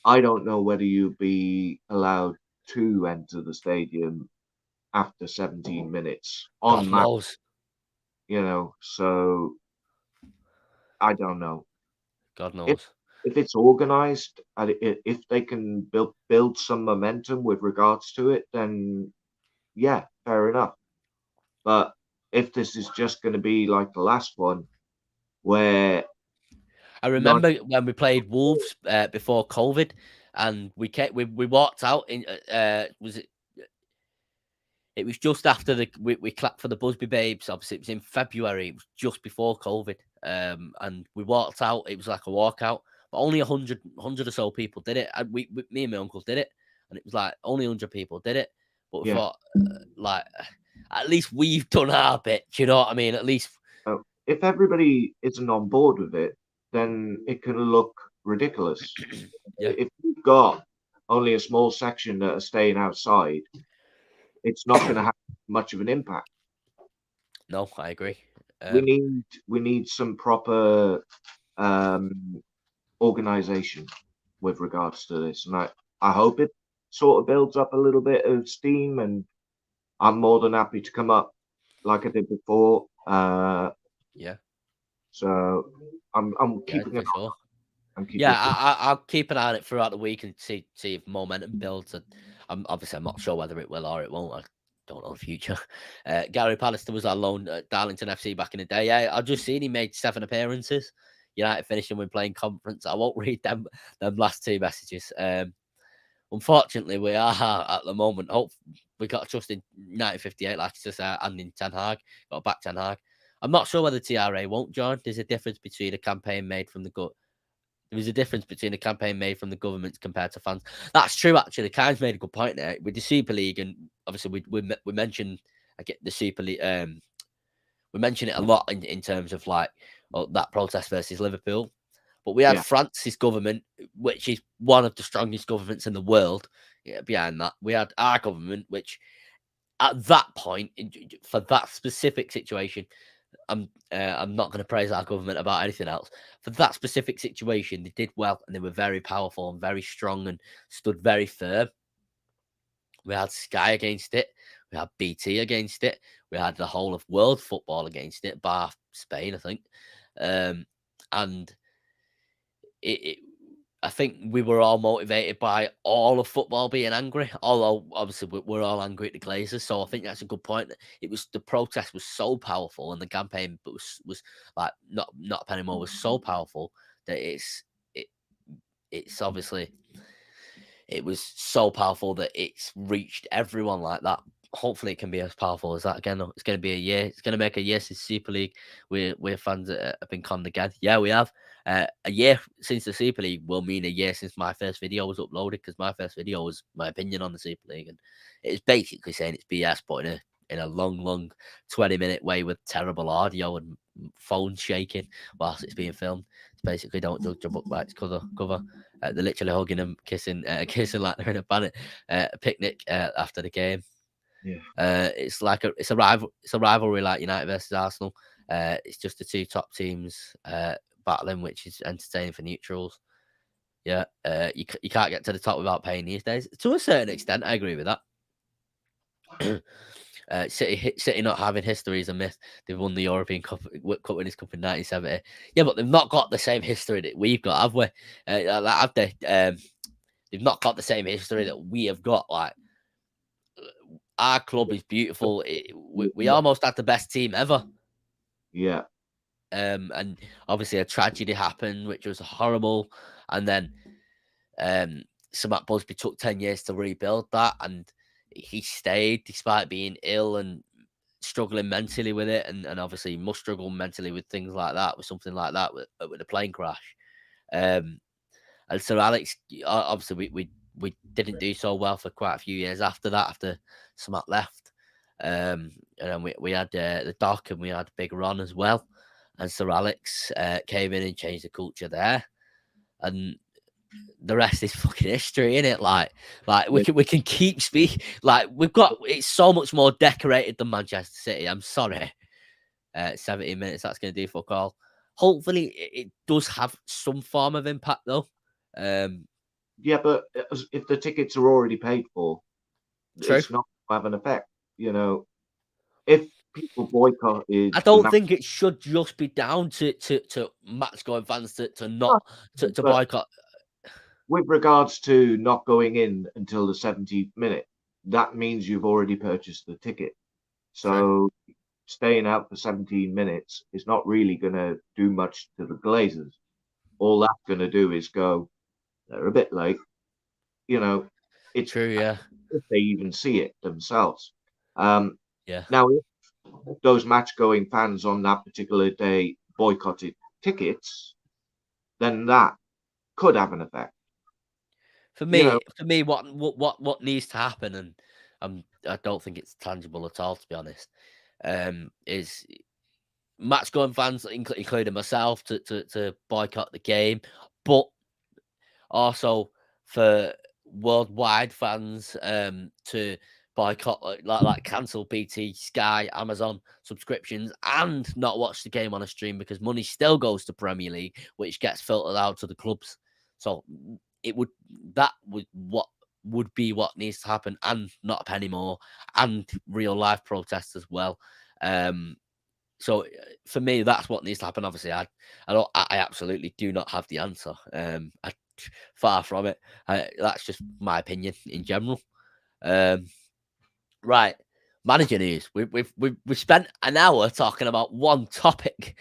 I don't know whether you'll be allowed to enter the stadium after 17 minutes God on that, knows. so I don't know. God If knows. if it's organized and if they can build some momentum with regards to it, then yeah, fair enough. But if this is just going to be like the last one, where I remember when we played Wolves before COVID, and we walked out in was it? It was just after we clapped for the Busby Babes. Obviously, it was in February. It was just before COVID, and we walked out. It was like a walkout, but only 100 or so people did it. And me and my uncle did it, and it was like only 100 people did it. But we yeah, thought, like, at least we've done our bit. Do you know what I mean? At least, if everybody isn't on board with it, then it can look ridiculous. yeah. If you've got only a small section that are staying outside, it's not going to have much of an impact. No, I agree. We need some proper organization with regards to this, and I hope it sort of builds up a little bit of steam, and I'm more than happy to come up like I did before. Yeah. So I'm keeping for it sure. on. I'll keep an eye on it throughout the week and see if momentum builds. And I'm not sure whether it will or it won't. I don't know the future. Gary Pallister was on loan at Darlington FC back in the day. Yeah, I've just seen he made 7 appearances. United finishing when playing conference. I won't read them last 2 messages. Unfortunately, we are at the moment. We got a trust in 1958, like you said, and in Ten Hag. Got to back Ten Hag. I'm not sure whether TRA won't join. There's a difference between a campaign made from the gut. There is a difference between a campaign made from the government compared to fans. That's true, actually. Kai's made a good point there with the Super League, and obviously we mentioned the Super League. We mention it a lot in terms of like that protest versus Liverpool. But we had France's government, which is one of the strongest governments in the world. Behind that, we had our government, which at that point, for that specific situation, I'm not going to praise our government about anything else. For that specific situation, they did well, and they were very powerful and very strong and stood very firm. We had Sky against it. We had BT against it. We had the whole of world football against it, bar Spain, I think. And I think we were all motivated by all of football being angry, although obviously we're all angry at the Glazers. So I think that's a good point. The protest was so powerful, and the campaign was like not a penny more was so powerful that it's obviously it was so powerful that it's reached everyone like that. Hopefully, it can be as powerful as that again. It's going to be a year. It's going to make a year since Super League. We're fans that have been conned again. Yeah, we have. A year since the Super League will mean a year since my first video was uploaded, because my first video was my opinion on the Super League, and it's basically saying it's BS, but in a long 20-minute way with terrible audio and phone shaking whilst it's being filmed. It's basically don't judge a book by its cover. They're literally hugging and kissing like they're in a picnic after the game. Yeah. It's a rivalry like United versus Arsenal. It's just the 2 top teams battling, which is entertaining for neutrals. Yeah, you can't get to the top without paying these days. To a certain extent, I agree with that. City not having history is a myth. They've won the European Cup Winners' Cup in 1970. Yeah, but they've not got the same history that we've got, have we? Have they? They've not got the same history that we have got. Like, our club is beautiful. We almost had the best team ever. Yeah. And obviously a tragedy happened, which was horrible. And then Sir Matt Busby took 10 years to rebuild that, and he stayed despite being ill and struggling mentally with it, and obviously must struggle mentally with things like that, with something like that, with a plane crash. And Sir Alex, obviously we didn't do so well for quite a few years after that, after Sir Matt left. And then we had the Doc, and we had Big Ron as well. And Sir Alex came in and changed the culture there. And the rest is fucking history, isn't it? Like we can keep speaking. Like it's so much more decorated than Manchester City. I'm sorry. 17 minutes, that's going to do fuck all. Hopefully, it does have some form of impact, though. Yeah, but if the tickets are already paid for, True. it's not going to have an effect. You know, if people boycott it, I don't think it should just be down to match-going fans to not to boycott. With regards to not going in until the 70th minute, that means you've already purchased the ticket. So staying out for 17 minutes is not really going to do much to the Glazers. All that's going to do is go, they're a bit late. You know, it's true, yeah. If they even see it themselves. Yeah. Now, if those match-going fans on that particular day boycotted tickets, then that could have an effect. For me, what needs to happen, and I don't think it's tangible at all, to be honest, is match-going fans, including myself, to boycott the game, but also for worldwide fans to boycott, like cancel BT, Sky, Amazon subscriptions, and not watch the game on a stream, because money still goes to Premier League, which gets filtered out to the clubs. So that would be what needs to happen, and not a penny more, and real life protests as well. So for me, that's what needs to happen. Obviously, I absolutely do not have the answer. Far from it. That's just my opinion in general. Right, manager news. We've spent an hour talking about one topic.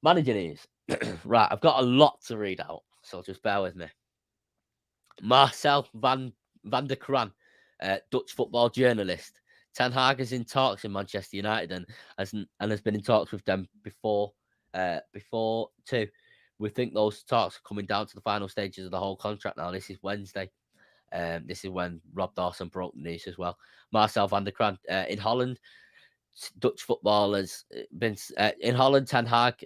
Manager news. Right, I've got a lot to read out, so just bear with me. Marcel van der Kraan, Dutch football journalist. Ten Hag is in talks in Manchester United and has been in talks with them before too. We think those talks are coming down to the final stages of the whole contract now. This is Wednesday. This is when Rob Dawson broke the news as well. Marcel van der Kraan in Holland. Dutch football has been in Holland. Ten Hag.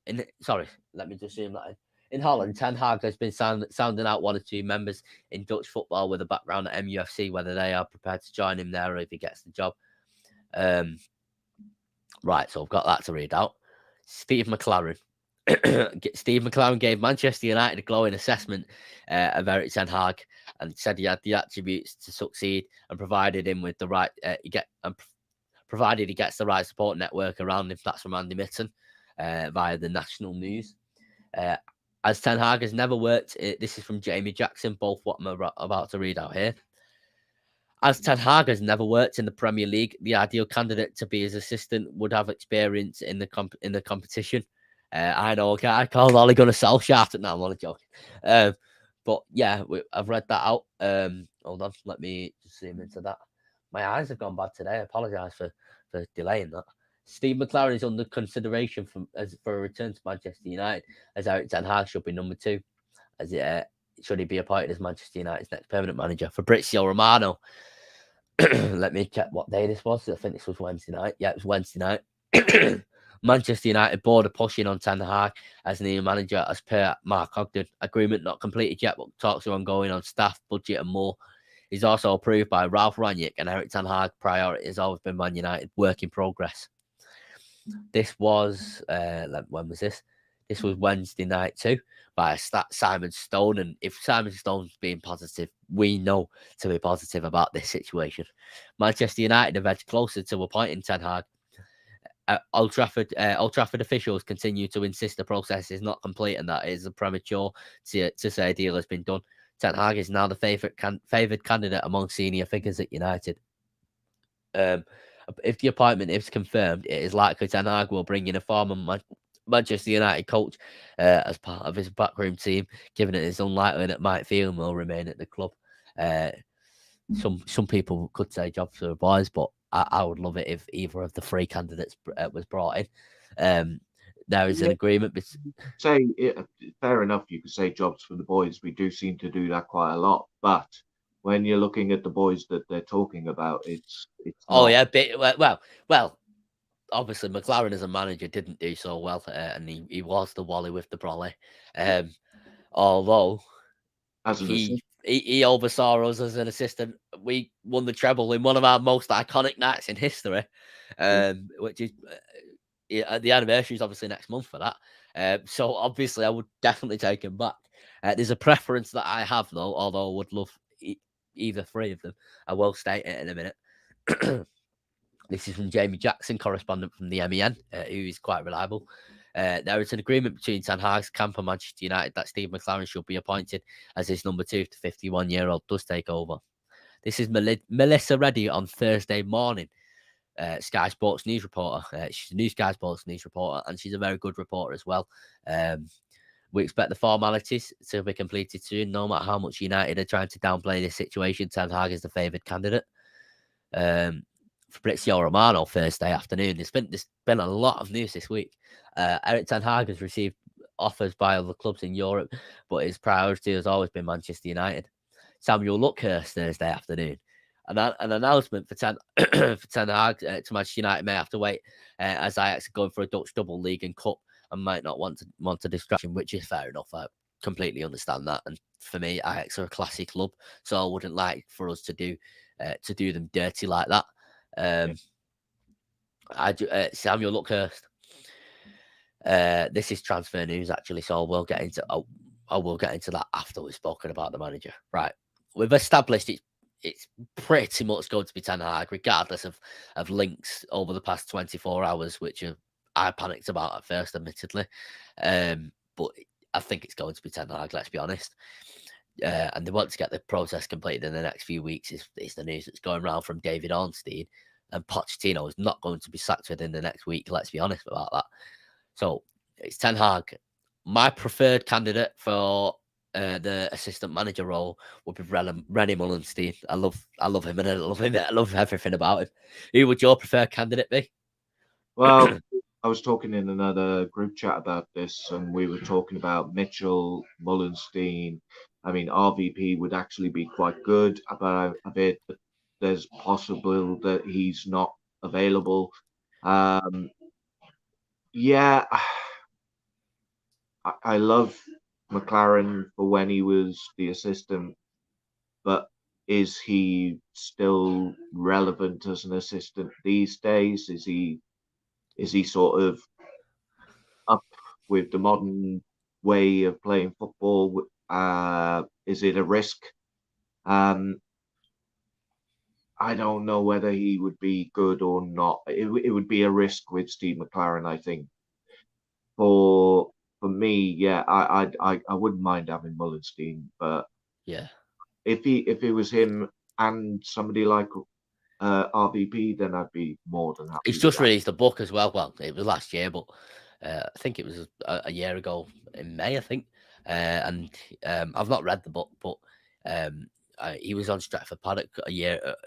Let me just zoom that in. In Holland, Ten Hag has been sounding out one or two members in Dutch football with a background at MUFC, whether they are prepared to join him there or if he gets the job. Right, so I've got that to read out. Steve Mclaren. Steve Mclaren gave Manchester United a glowing assessment of ERIK Ten Hag and said he had the attributes to succeed, and provided him with the right provided he gets the right support network around him. That's from Andy Mitten via the National News. As Ten Hag has never worked, this is from Jamie Jackson, both what I'm about to read out here. As Ten Hag has never worked in the Premier League, the ideal candidate to be his assistant would have experience in the competition. I know a guy called Ole Gunnar Solskjaer. No, I'm only joking. But yeah, I've read that out. Hold on, let me just zoom into that. My eyes have gone bad today. I apologise for delaying that. Steve Mclaren is under consideration for a return to Manchester United, as ERIK Ten Hag should be number 2, as should he be appointed as Manchester United's next permanent manager. Fabrizio Romano. Let me check what day this was. I think this was Wednesday night. Yeah, it was Wednesday night. Manchester United board are pushing on Ten Hag as new manager, as per Mark Ogden. Agreement not completed yet, but talks are ongoing on staff, budget, and more. He's also approved by Ralph Rangnick, and ERIK Ten Hag priority has always been Man United, work in progress. This was when was this? This was Wednesday night too, by Simon Stone. And if Simon Stone's being positive, we know to be positive about this situation. Manchester United have edged closer to appointing Ten Hag. Old Trafford officials continue to insist the process is not complete and that it is premature to say a deal has been done. Ten Hag is now the favoured candidate among senior figures at United. If the appointment is confirmed, it is likely Ten Hag will bring in a former Manchester United coach as part of his backroom team, given it is unlikely that Mike Phelan will remain at the club. Some people could say jobs for the boys, but I would love it if either of the three candidates was brought in. There is an agreement. Say fair enough. You could say jobs for the boys. We do seem to do that quite a lot, but when you're looking at the boys that they're talking about, it's oh not. yeah, well. Obviously, Mclaren as a manager didn't do so well, and he was the Wally with the brolly. Although As an assistant, he oversaw us as an assistant. We won the treble in one of our most iconic nights in history, which is the anniversary is obviously next month for that. So obviously, I would definitely take him back. There's a preference that I have though, although I would love either three of them. I will state it in a minute. This is from Jamie Jackson, correspondent from the MEN, who is quite reliable. There is an agreement between Ten Hag's camp and Manchester United that Steve McLaren should be appointed as his number two if the 51-year-old does take over. This is Melissa Reddy on Thursday morning, Sky Sports news reporter. She's a new Sky Sports news reporter, and she's a very good reporter as well. We expect the formalities to be completed soon, no matter how much United are trying to downplay this situation. Ten Hag is the favoured candidate. Fabrizio Romano Thursday afternoon. There's been a lot of news this week. Erik ten Hag has received offers by other clubs in Europe, but his priority has always been Manchester United. Samuel Luckhurst Thursday afternoon. An announcement for Ten Hag to Manchester United may have to wait as Ajax are going for a Dutch double league and cup and might not want a distraction, which is fair enough. I completely understand that. And for me, Ajax are a classy club, so I wouldn't like for us to do them dirty like that. Samuel Luckhurst. This is transfer news actually, so we'll get into. I will get into that after we've spoken about the manager. Right, we've established it's pretty much going to be Ten Hag, regardless of links over the past 24 hours, which I panicked about at first, admittedly. But I think it's going to be Ten Hag. Let's be honest. And they want to get the process completed in the next few weeks. Is the news that's going around from David Ornstein, and Pochettino is not going to be sacked within the next week. Let's be honest about that. So it's Ten Hag. My preferred candidate for the assistant manager role would be Rennie Mullenstein. I love him, and I love everything about him. Who would your preferred candidate be? Well, I was talking in another group chat about this, and we were talking about Mitchell, Mullenstein. I mean, RVP would actually be quite good, but there's possible that he's not available. Yeah, I love Mclaren for when he was the assistant, but is he still relevant as an assistant these days? Is he sort of up with the modern way of playing football? Is it a risk? I don't know whether he would be good or not. It would be a risk with Steve McLaren, I think. For me, yeah, I wouldn't mind having Mullenstein, but yeah, if it was him and somebody like RVP, then I'd be more than happy. He's just released a book as well. Well, it was last year, but I think it was a year ago in May, I think. And I've not read the book, but he was on Stratford Paddock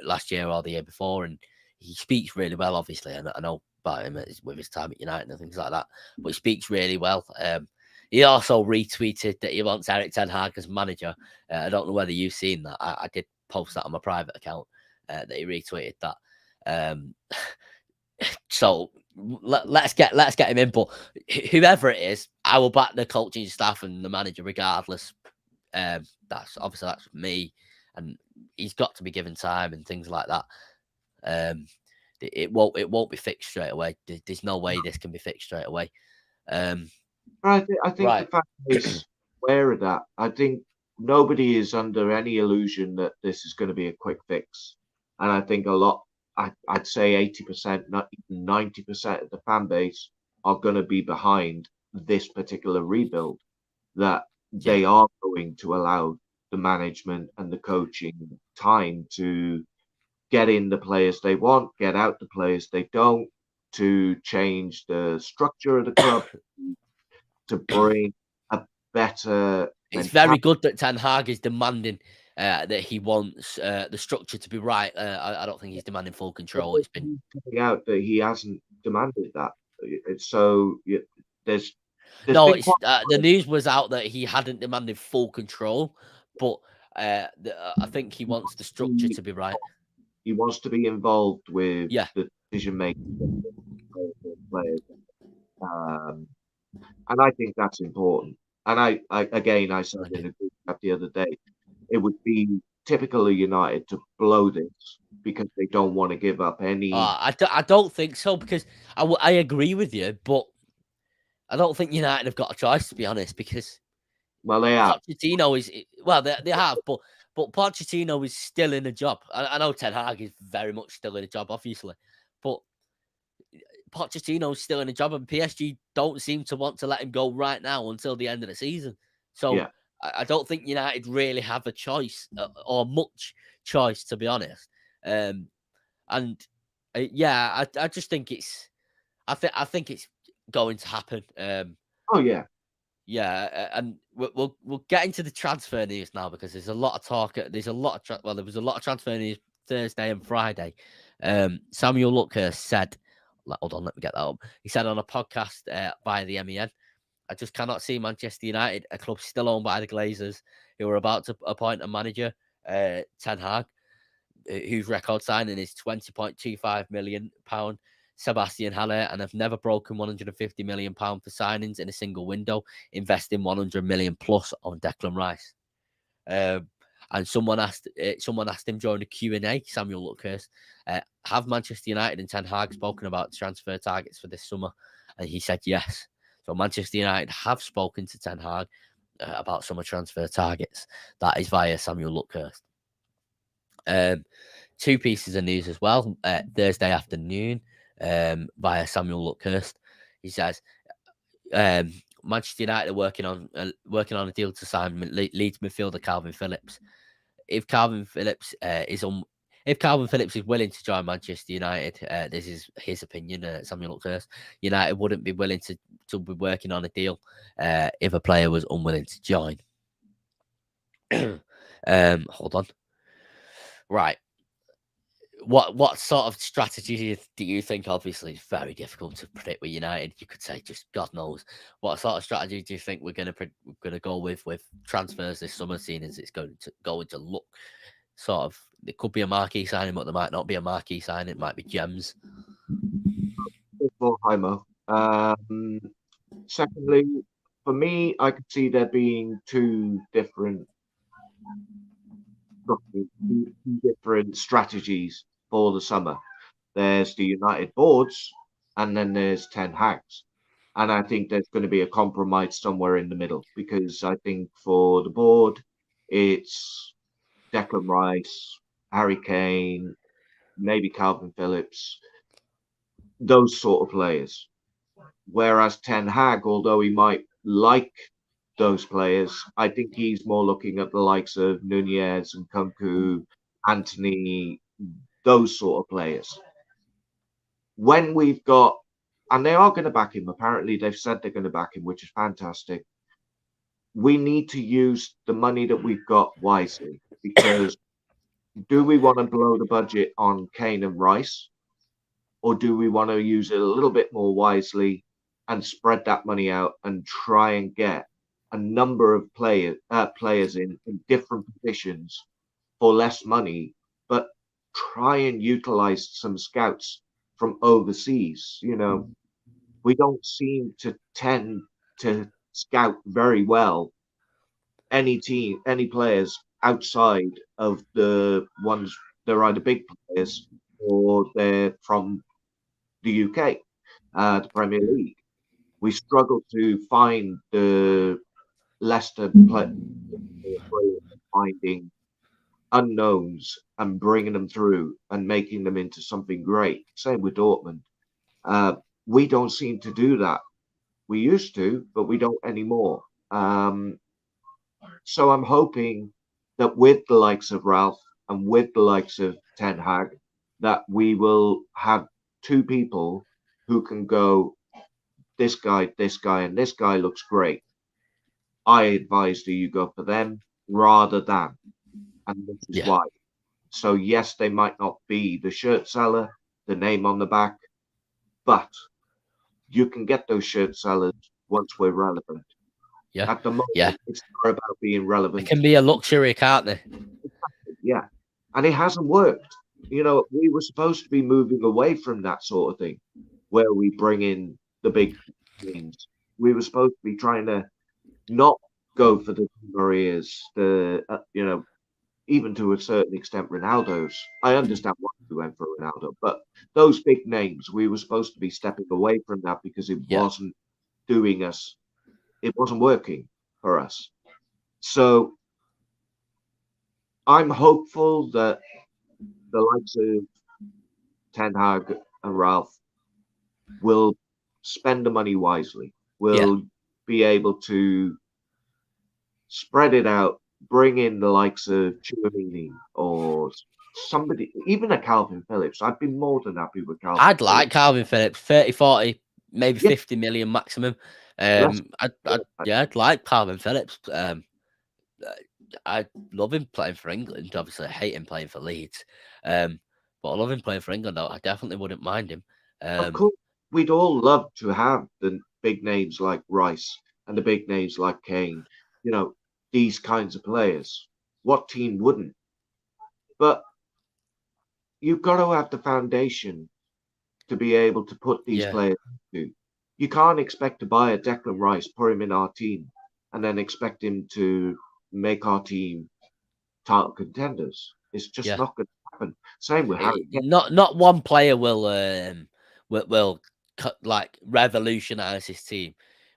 last year or the year before, and he speaks really well, obviously. And I know about him with his time at United and things like that, but he speaks really well. He also retweeted that he wants Erik ten Hag as manager. I don't know whether you've seen that. I did post that on my private account that he retweeted that. So let's get him in. But whoever it is, I will back the coaching staff and the manager regardless. That's me, and he's got to be given time and things like that. It won't be fixed straight away. There's no way this can be fixed straight away. I think the fact is aware of that. I think nobody is under any illusion that this is going to be a quick fix, and I think I'd say 80%, not even 90% of the fan base are going to be behind this particular rebuild. That they are going to allow the management and the coaching time to get in the players they want, get out the players they don't, to change the structure of the club, to bring a better It's mentality. very good that Ten Hag is demanding that he wants the structure to be right. I don't think he's demanding full control. It's been coming out that he hasn't demanded that. So there's no, been it's quite the news was out that he hadn't demanded full control, but I think he wants the structure to be right. he wants to be involved with Yeah, the decision making of the players. And I think that's important. And I again, I said in a group chat the other day, it would be typical of United to blow this because they don't want to give up any. I don't think so because I agree with you, but I don't think United have got a choice, to be honest, because Well, they have. Pochettino is well, they have, but Pochettino is still in a job. I know Ten Hag is very much still in a job, obviously, but Pochettino's still in a job, and PSG don't seem to want to let him go right now until the end of the season. So Yeah. I don't think United really have a choice or much choice, to be honest. And yeah, I just think I think it's going to happen. Oh yeah. Yeah, and we'll get into the transfer news now because there's a lot of talk. There's a lot of there was a lot of transfer news Thursday and Friday. Samuel Luckhurst said, hold on, let me get that up. He said on a podcast via the MEN, I just cannot see Manchester United, a club still owned by the Glazers, who are about to appoint a manager, Ten Hag, whose record signing is £20.25 million. Sebastian Haller, and have never broken £150 million for signings in a single window, investing 100 million plus on Declan Rice. And someone asked him during the Q&A, Samuel Luckhurst, have Manchester United and Ten Hag spoken about transfer targets for this summer? And he said yes. So Manchester United have spoken to Ten Hag about summer transfer targets. That is via Samuel Luckhurst. Two pieces of news as well. Thursday afternoon, via Samuel Luckhurst, he says Manchester United are working on a deal to sign Leeds midfielder Calvin Phillips. If Calvin Phillips is willing to join Manchester United, this is his opinion, Samuel Luckhurst, United wouldn't be willing to be working on a deal if a player was unwilling to join. Hold on. Right. What sort of strategy do you think? Obviously, it's very difficult to predict with United. You could say just God knows. What sort of strategy do you think we're gonna go with transfers this summer? Seeing as it's going to look sort of, it could be a marquee signing, but there might not be a marquee signing. It might be gems. Secondly, for me, I could see there being two different strategies for the summer. There's the United boards, and then there's Ten Hags. And I think there's going to be a compromise somewhere in the middle, because I think for the board, it's Declan Rice, Harry Kane, maybe Calvin Phillips, those sort of players. Whereas Ten Hag, although he might like those players, I think he's more looking at the likes of Nunez and Kunku, Anthony, those sort of players. When we've got, and they are going to back him, apparently they've said they're going to back him, which is fantastic. We need to use the money that we've got wisely, because do we want to blow the budget on Kane and Rice, or do we want to use it a little bit more wisely and spread that money out and try and get a number of players in different positions for less money, but try and utilize some scouts from overseas? We don't seem to tend to scout very well any players outside of the ones they're either big players or they're from the UK, the Premier League. We struggle to find the Leicester finding unknowns and bringing them through and making them into something great. Same with Dortmund. We don't seem to do that. We used to, but we don't anymore. So I'm hoping that with the likes of Ralph and with the likes of Ten Hag, that we will have two people who can go, this guy, and this guy looks great. I advise that you go for them rather than, and this is why. So yes, they might not be the shirt seller, the name on the back, but you can get those shirt sellers once we're relevant. Yeah. At the moment, Yeah. it's not about being relevant. It can be a luxury, can't they? Yeah. And it hasn't worked. You know, we were supposed to be moving away from that sort of thing where we bring in the big names. We were supposed to be trying to not go for the Marias, even to a certain extent, Ronaldo's. I understand why we went for Ronaldo, but those big names, we were supposed to be stepping away from that because it wasn't doing us, it wasn't working for us. So I'm hopeful that the likes of Ten Hag and Ralph will spend the money wisely, will be able to spread it out, bring in the likes of Chouamini or somebody, even a Calvin Phillips. I'd be more than happy with Calvin. I'd like Calvin Phillips, 30, 40, maybe 50 million maximum. I'd like Calvin Phillips. I love him playing for England. Obviously, I hate him playing for Leeds. But I love him playing for England. I definitely wouldn't mind him. Of course, we'd all love to have the big names like Rice and the big names like Kane. You know, these kinds of players. What team wouldn't? But you've got to have the foundation to be able to put these players into. You can't expect to buy a Declan Rice, put him in our team, and then expect him to make our team title contenders. It's just not going to happen. Same with Harry Kane. Not one player will like revolutionize his team.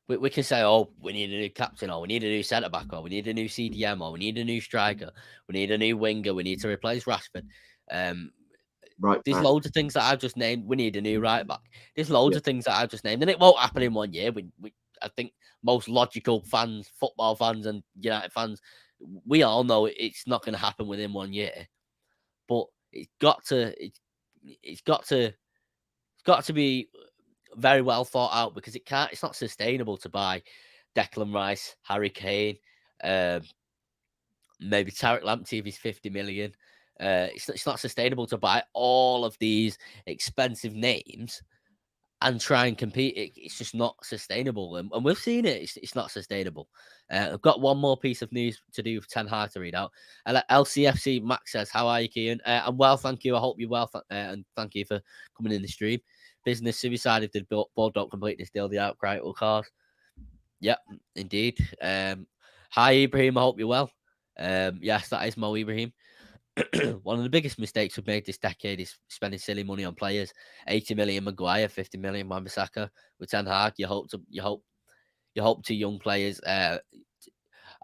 We can say, oh, we need a new captain, or we need a new centre back, or we need a new CDM, or we need a new striker, we need a new winger, we need to replace Rashford. There's loads of things that I've just named. We need a new right back. There's loads of things that I've just named, and it won't happen in 1 year. I think most logical fans, football fans, and United fans, we all know it's not going to happen within 1 year. But it's got to be very well thought out, because it's not sustainable to buy Declan Rice, Harry Kane, maybe Tariq Lamptey if he's 50 million. It's not sustainable to buy all of these expensive names and try and compete. It's just not sustainable, and we've seen it. It's not sustainable. I've got one more piece of news to do with Ten Hag to read out. LCFC Max says, "How are you, Kian? I'm well, thank you. I hope you're well, and thank you for coming in the stream. Business suicide if the board don't complete this deal. The outcry will cause." Yep, indeed. Hi, Ibrahim. I hope you're well. Yes, that is Mo Ibrahim. One of the biggest mistakes we've made this decade is spending silly money on players. 80 million Maguire, 50 million Wan-Bissaka. With Ten Hag, you hope to young players at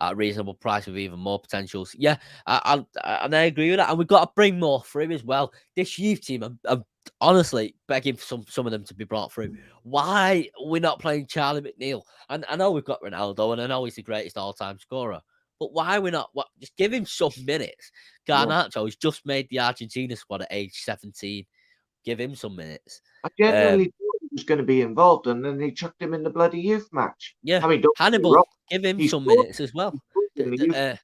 a reasonable price with even more potentials. Yeah, I agree with that. And we've got to bring more through as well. This youth team, I'm honestly begging for some of them to be brought through. Why are we not playing Charlie McNeil? And I know we've got Ronaldo, and I know he's the greatest all-time scorer. But why are we not? Just give him some minutes. Garnacho has just made the Argentina squad at age 17. Give him some minutes. I genuinely thought he was going to be involved, and then they chucked him in the bloody youth match. Yeah, I mean, Hannibal, give him some minutes as well. The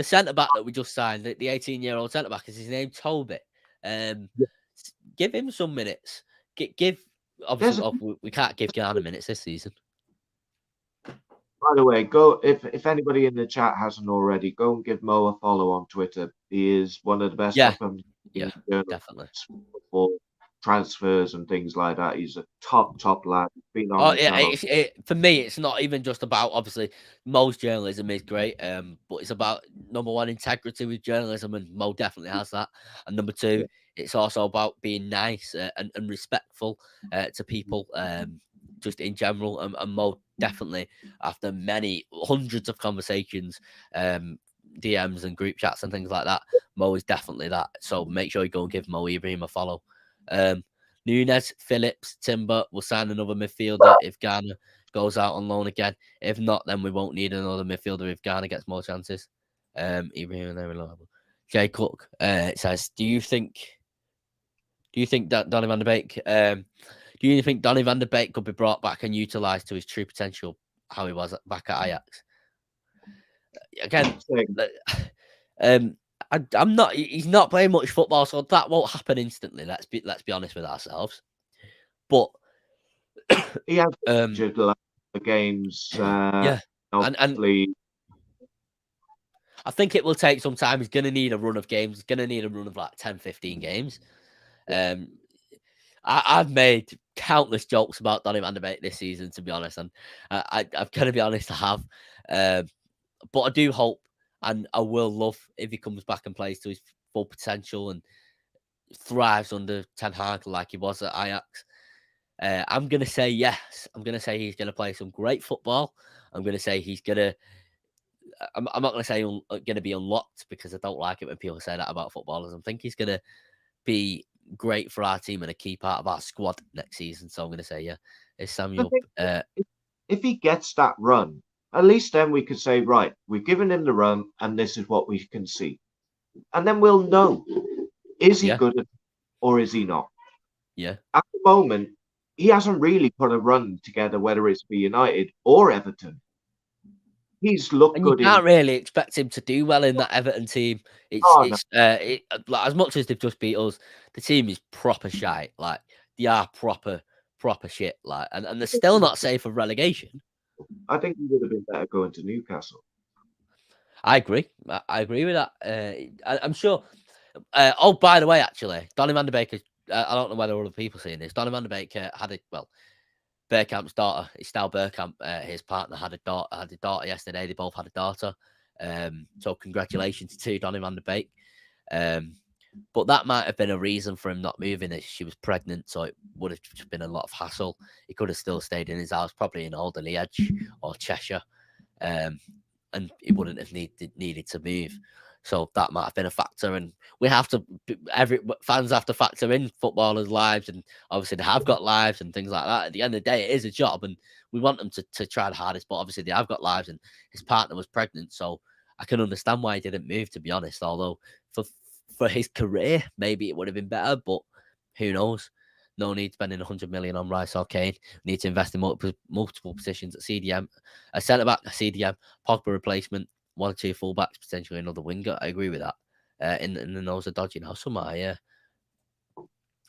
centre back that we just signed, the 18-year-old centre back, is his name Toby. Give him some minutes. Obviously, we can't give Garner minutes this season. By the way, go if anybody in the chat hasn't already, go and give Mo a follow on Twitter. He is one of the best definitely for transfers and things like that. He's a top lad. Been on for me, it's not even just about, obviously, Mo's journalism is great, but it's about, number one, integrity with journalism, and Mo definitely has that. And number two, it's also about being nice and respectful to people, just in general. And Mo definitely, after many hundreds of conversations, DMs and group chats and things like that, Mo is definitely that. So make sure you go and give Mo Ibrahim a follow. Nunes, Phillips, Timber will sign another midfielder if Garner goes out on loan again. If not, then we won't need another midfielder if Garner gets more chances. Even they're reliable. Jay Cook says, do you think that Donny van de Beek, do you think Donny van de Beek could be brought back and utilised to his true potential, how he was back at Ajax? Again, I'm not. He's not playing much football, so that won't happen instantly. Let's be honest with ourselves. But he has the games. Yeah, and I think it will take some time. He's going to need a run of games. He's going to need a run of like 10, 15 games. I've made countless jokes about Donny van de Beek this season, to be honest, and I've got to be honest, I have. But I do hope, and I will love if he comes back and plays to his full potential and thrives under Ten Hag like he was at Ajax. I'm going to say yes. I'm going to say he's going to play some great football. I'm going to say he's going to. I'm not going to say going to be unlocked, because I don't like it when people say that about footballers. I think he's going to be great for our team and a key part of our squad next season. So I'm going to say, yeah, it's Samuel. If he gets that run, at least then we could say, right, we've given him the run and this is what we can see. And then we'll know, is he good or is he not? Yeah. At the moment, he hasn't really put a run together, whether it's for United or Everton. He's looked good. You can't really expect him to do well in that Everton team. Like, as much as they've just beat us, the team is proper shite. Like, they are proper shit. Like, and they're still not safe of relegation. I think he would have been better going to Newcastle. I agree. I agree with that. I'm sure. Oh, by the way, actually, Donny van de Beek. I don't know whether other people seeing this. Donny van de Beek had a Bergkamp's daughter, Estelle Bergkamp, his partner, had a daughter yesterday. They both had a daughter. So congratulations to Donny van de Beek. But that might have been a reason for him not moving. As she was pregnant, so it would have been a lot of hassle. He could have still stayed in his house, probably in Alderley Edge or Cheshire, and he wouldn't have needed to move. So that might have been a factor, and we have to. Fans have to factor in footballers' lives, and obviously they have got lives and things like that. At the end of the day, it is a job, and we want them to try the hardest. But obviously they have got lives, and his partner was pregnant, so I can understand why he didn't move. To be honest, although for his career, maybe it would have been better, but who knows? No need spending 100 million on Rice or Kane. We need to invest in multiple positions at CDM, a centre back, a CDM, Pogba replacement, 1 or 2 fullbacks, potentially another winger. I agree with that. In the nose of dodgy now, somehow, yeah.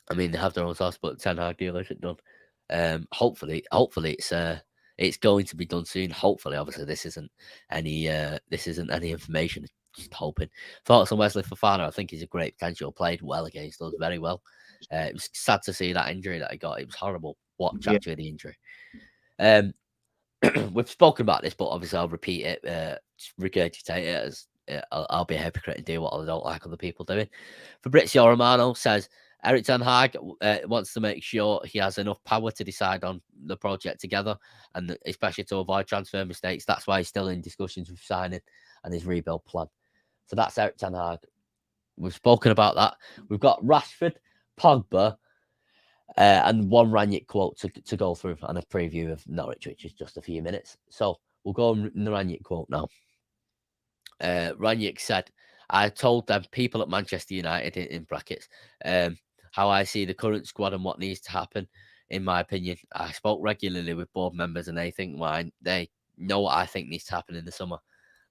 I mean, they have their own sauce, but Ten Hag deal isn't done. Hopefully, it's going to be done soon. Hopefully, obviously, this isn't any information. Just hoping. Thoughts on Wesley Fofana? I think he's a great potential. Played well against us, very well. It was sad to see that injury that he got. It was horrible. Watch actually the injury. We've spoken about this, but obviously I'll repeat it, regurgitate it, as I'll be a hypocrite and do what I don't like other people doing. Fabrizio Romano says Erik ten Hag wants to make sure he has enough power to decide on the project together, and especially to avoid transfer mistakes. That's why he's still in discussions with signing and his rebuild plan. So that's Erik ten Hag. We've spoken about that. We've got Rashford, Pogba, and one Rangnick quote to go through, and a preview of Norwich, which is just a few minutes. So we'll go on the Rangnick quote now. Rangnick said, I told them, people at Manchester United, in brackets, how I see the current squad and what needs to happen. In my opinion, I spoke regularly with board members, and they know what I think needs to happen in the summer.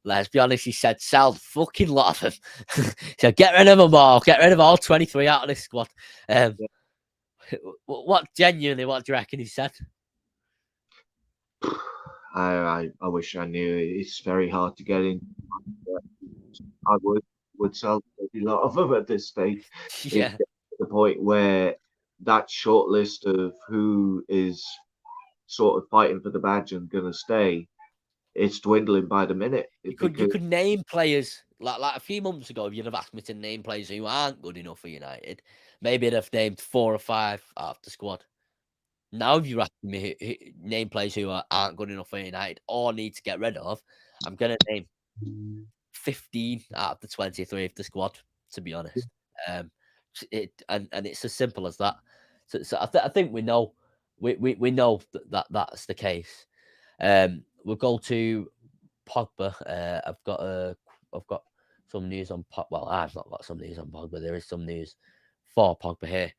Let's be honest, he said, sell fucking lot of them. So get rid of them all. Get rid of all 23 out of this squad. What do you reckon he said? I wish I knew. It's very hard to get in. I would sell a lot of them at this stage. Yeah. It's the point where that short list of who is sort of fighting for the badge and going to stay, it's dwindling by the minute. You could name players like a few months ago. If you'd have asked me to name players who aren't good enough for United, maybe I'd have named 4 or 5 out of the squad. Now, if you're asking me name players who aren't good enough for United or need to get rid of, I'm gonna name 15 out of the 23 of the squad. To be honest, and it's as simple as that. So I think we know we know that's the case. We'll go to Pogba. I've got I've got some news on Pogba. Well, I've not got some news on Pogba. There is some news for Pogba here.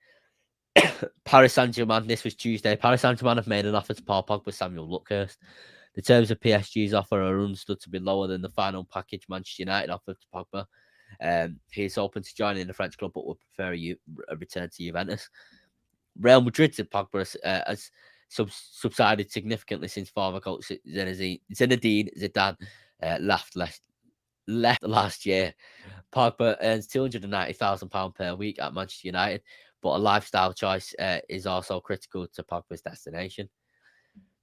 Paris Saint-Germain, this was Tuesday. Paris Saint-Germain have made an offer to Paul Pogba, Samuel Luckhurst. The terms of PSG's offer are understood to be lower than the final package Manchester United offered to Pogba. He is open to joining the French club, but would prefer a return to Juventus. Real Madrid said Pogba has subsided significantly since former coach Zinedine Zidane left last year. Pogba earns £290,000 per week at Manchester United, but a lifestyle choice is also critical to Pogba's destination.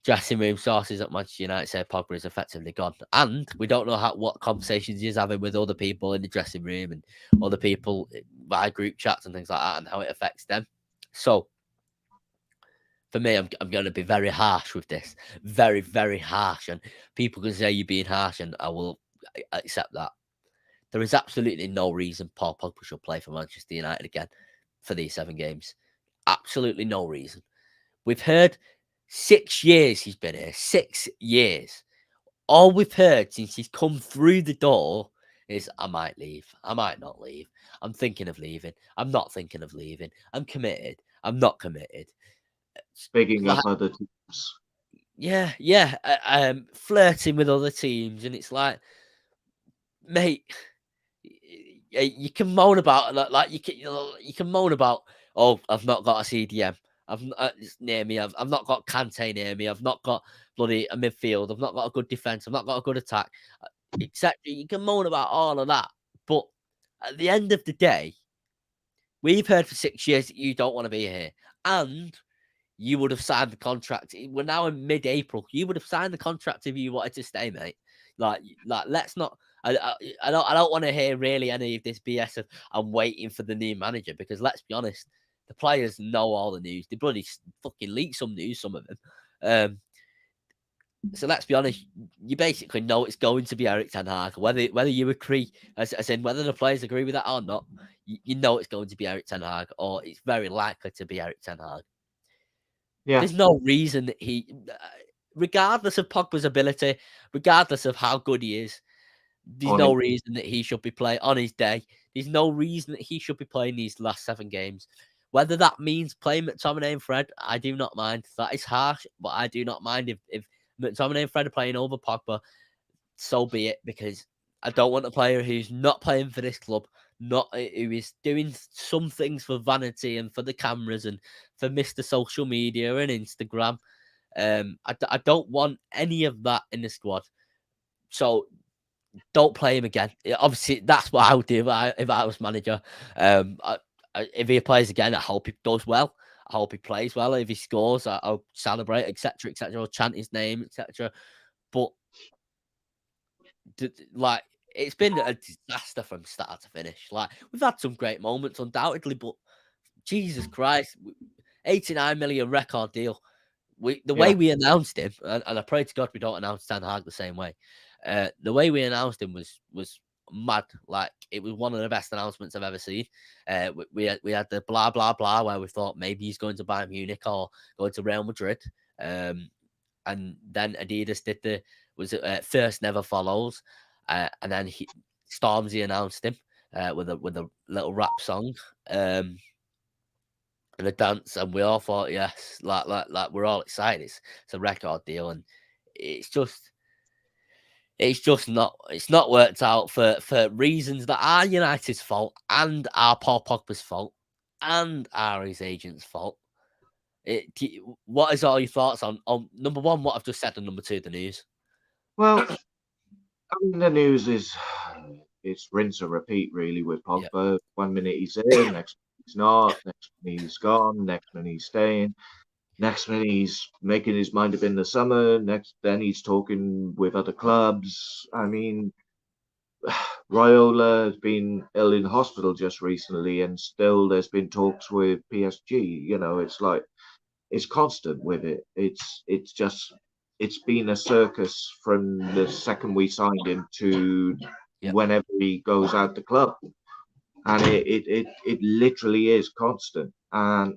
Dressing room sources at Manchester United say Pogba is effectively gone, and we don't know what conversations he's having with other people in the dressing room and other people via group chats and things like that, and how it affects them. So, for me, I'm going to be very harsh with this, very, very harsh, and people can say you're being harsh, and I will accept that. There is absolutely no reason Paul Pogba should play for Manchester United again for these 7 games. Absolutely no reason. We've heard 6 years he's been here. 6 years. All we've heard since he's come through the door is, I might leave. I might not leave. I'm thinking of leaving. I'm not thinking of leaving. I'm committed. I'm not committed. Speaking of other teams. Yeah. Flirting with other teams. And it's like, mate, you can moan about like you can moan about, oh, I've not got a CDM. It's near me. I've not got Kante near me. I've not got bloody a midfield. I've not got a good defense. I've not got a good attack. Exactly. You can moan about all of that, but at the end of the day, we've heard for 6 years that you don't want to be here, and you would have signed the contract. We're now in mid-April. You would have signed the contract if you wanted to stay, mate. Like let's not. I don't want to hear really any of this BS of I'm waiting for the new manager, because let's be honest, the players know all the news. They bloody fucking leak some news, some of them. So let's be honest, you basically know it's going to be ERIK Ten Hag, whether you agree, as in whether the players agree with that or not. You know it's going to be ERIK Ten Hag, or it's very likely to be ERIK Ten Hag. Yeah. There's no reason that regardless of Pogba's ability, regardless of how good he is, there's no reason that he should be playing on his day. There's no reason that he should be playing these last 7 games. Whether that means playing McTominay and Fred, I do not mind. That is harsh, but I do not mind if McTominay and Fred are playing over Pogba. So be it, because I don't want a player who's not playing for this club, who is doing some things for vanity and for the cameras and for Mr. Social Media and Instagram. I don't want any of that in the squad. So don't play him again. Obviously, that's what I would do if I was manager. If he plays again, I hope he does well. I hope he plays well. If he scores, I'll celebrate, etc., etc. I'll chant his name, etc. But like, it's been a disaster from start to finish. Like, we've had some great moments, undoubtedly, but Jesus Christ, 89 million record deal. The way we announced him, and I pray to God we don't announce Ten Hag the same way. The way we announced him was mad. Like, it was one of the best announcements I've ever seen. We had the blah blah blah where we thought maybe he's going to Bayern Munich or going to Real Madrid. And then Adidas did first never follows, and then Stormzy announced him with a little rap song. And a dance, and we all thought, yes, like we're all excited. It's a record deal, and it's just not worked out for reasons that are United's fault and are Paul Pogba's fault and are his agent's fault. What is all your thoughts on number one, what I've just said, and number two, the news? Well, I mean, the news is it's rinse and repeat really with Pogba. Yep. 1 minute he's in, next minute he's not, next minute he's gone, next minute he's staying, next minute he's making his mind up in the summer, then he's talking with other clubs. I mean, Raiola has been ill in hospital just recently, and still there's been talks with PSG. You know, it's like it's constant with it. It's been a circus from the second we signed him to whenever he goes out the club, and it literally is constant. And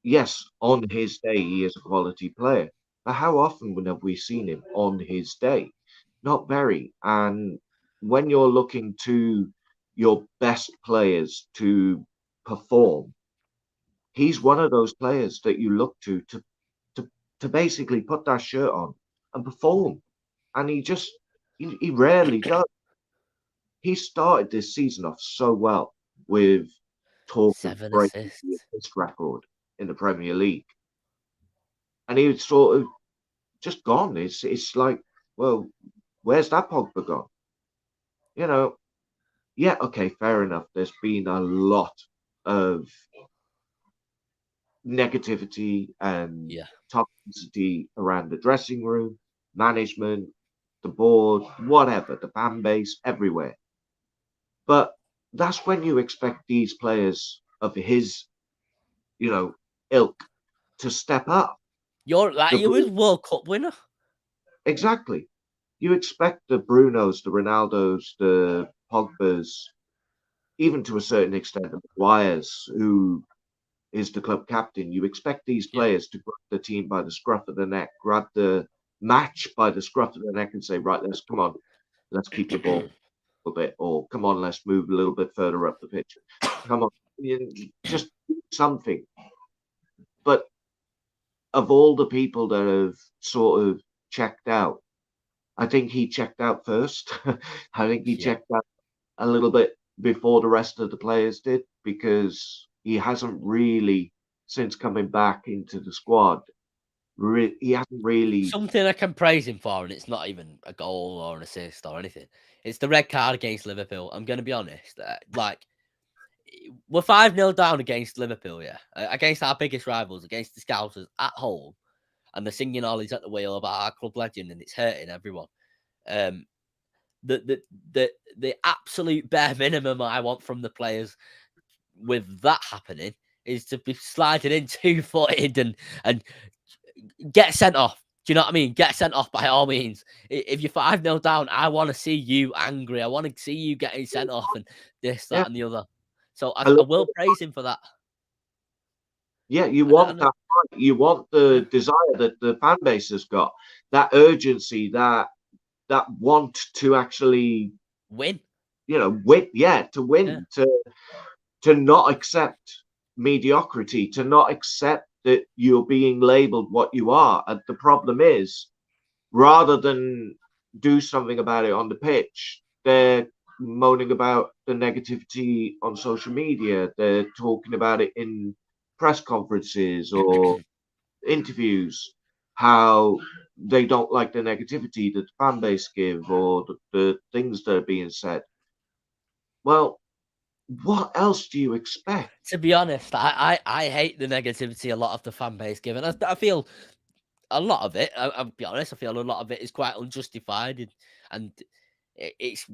yes, on his day he is a quality player, but how often have we seen him on his day? Not very. And when you're looking to your best players to perform, he's one of those players that you look to to basically put that shirt on and perform. And he rarely does. He started this season off so well with talk of 7 breaking the assists. assist record in the Premier League. And he was sort of just gone. It's like, well, where's that Pogba gone? You know, yeah, okay, fair enough. There's been a lot of negativity and Yeah. toxicity around the dressing room, management, the board, whatever, the fan base, everywhere. But that's when you expect these players of his, ilk to step up. You're like The you was World Cup winner. Exactly. You expect the Brunos, the Ronaldos, the Pogbas, even to a certain extent the Maguires, who is the club captain. You expect these Yeah. players to grab the team by the scruff of the neck, grab the match by the scruff of the neck, and say, "Right, let's keep the ball a little bit," or "Come on, let's move a little bit further up the pitch. Come on, just do something." But of all the people that have sort of checked out, I think he checked out first. I think he Yeah. checked out a little bit before the rest of the players did because he hasn't really, since coming back into the squad, he hasn't really. Something I can praise him for, and it's not even a goal or an assist or anything. It's the red card against Liverpool. I'm going to be honest. We're 5-0 down against Liverpool, yeah. Against our biggest rivals, against the Scousers at home. And they're singing Ollie's at the wheel about our club legend, and it's hurting everyone. Um, the, the, the absolute bare minimum I want from the players with that happening is to be sliding in 2-footed and get sent off. Do you know what I mean? Get sent off by all means. If you're 5-0 down, I want to see you angry. I want to see you getting sent off and this, Yeah, that, and the other. So a I little will bit. praise him for that. Yeah, you And, want and that fight. You want yeah, the desire that the fan base has got, that urgency, that want to actually, win. win. Yeah, to Yeah. win, to not accept mediocrity, to not accept that you're being labeled what you are. And the problem is, rather than do something about it on the pitch, they're moaning about the negativity on social media. They're talking about it in press conferences or interviews, how they don't like the negativity that the fan base give or the things that are being said. Well, what else do you expect? To be honest, I hate the negativity a lot of the fan base given. I feel a lot of it. I'll be honest. I feel a lot of it is quite unjustified, and it's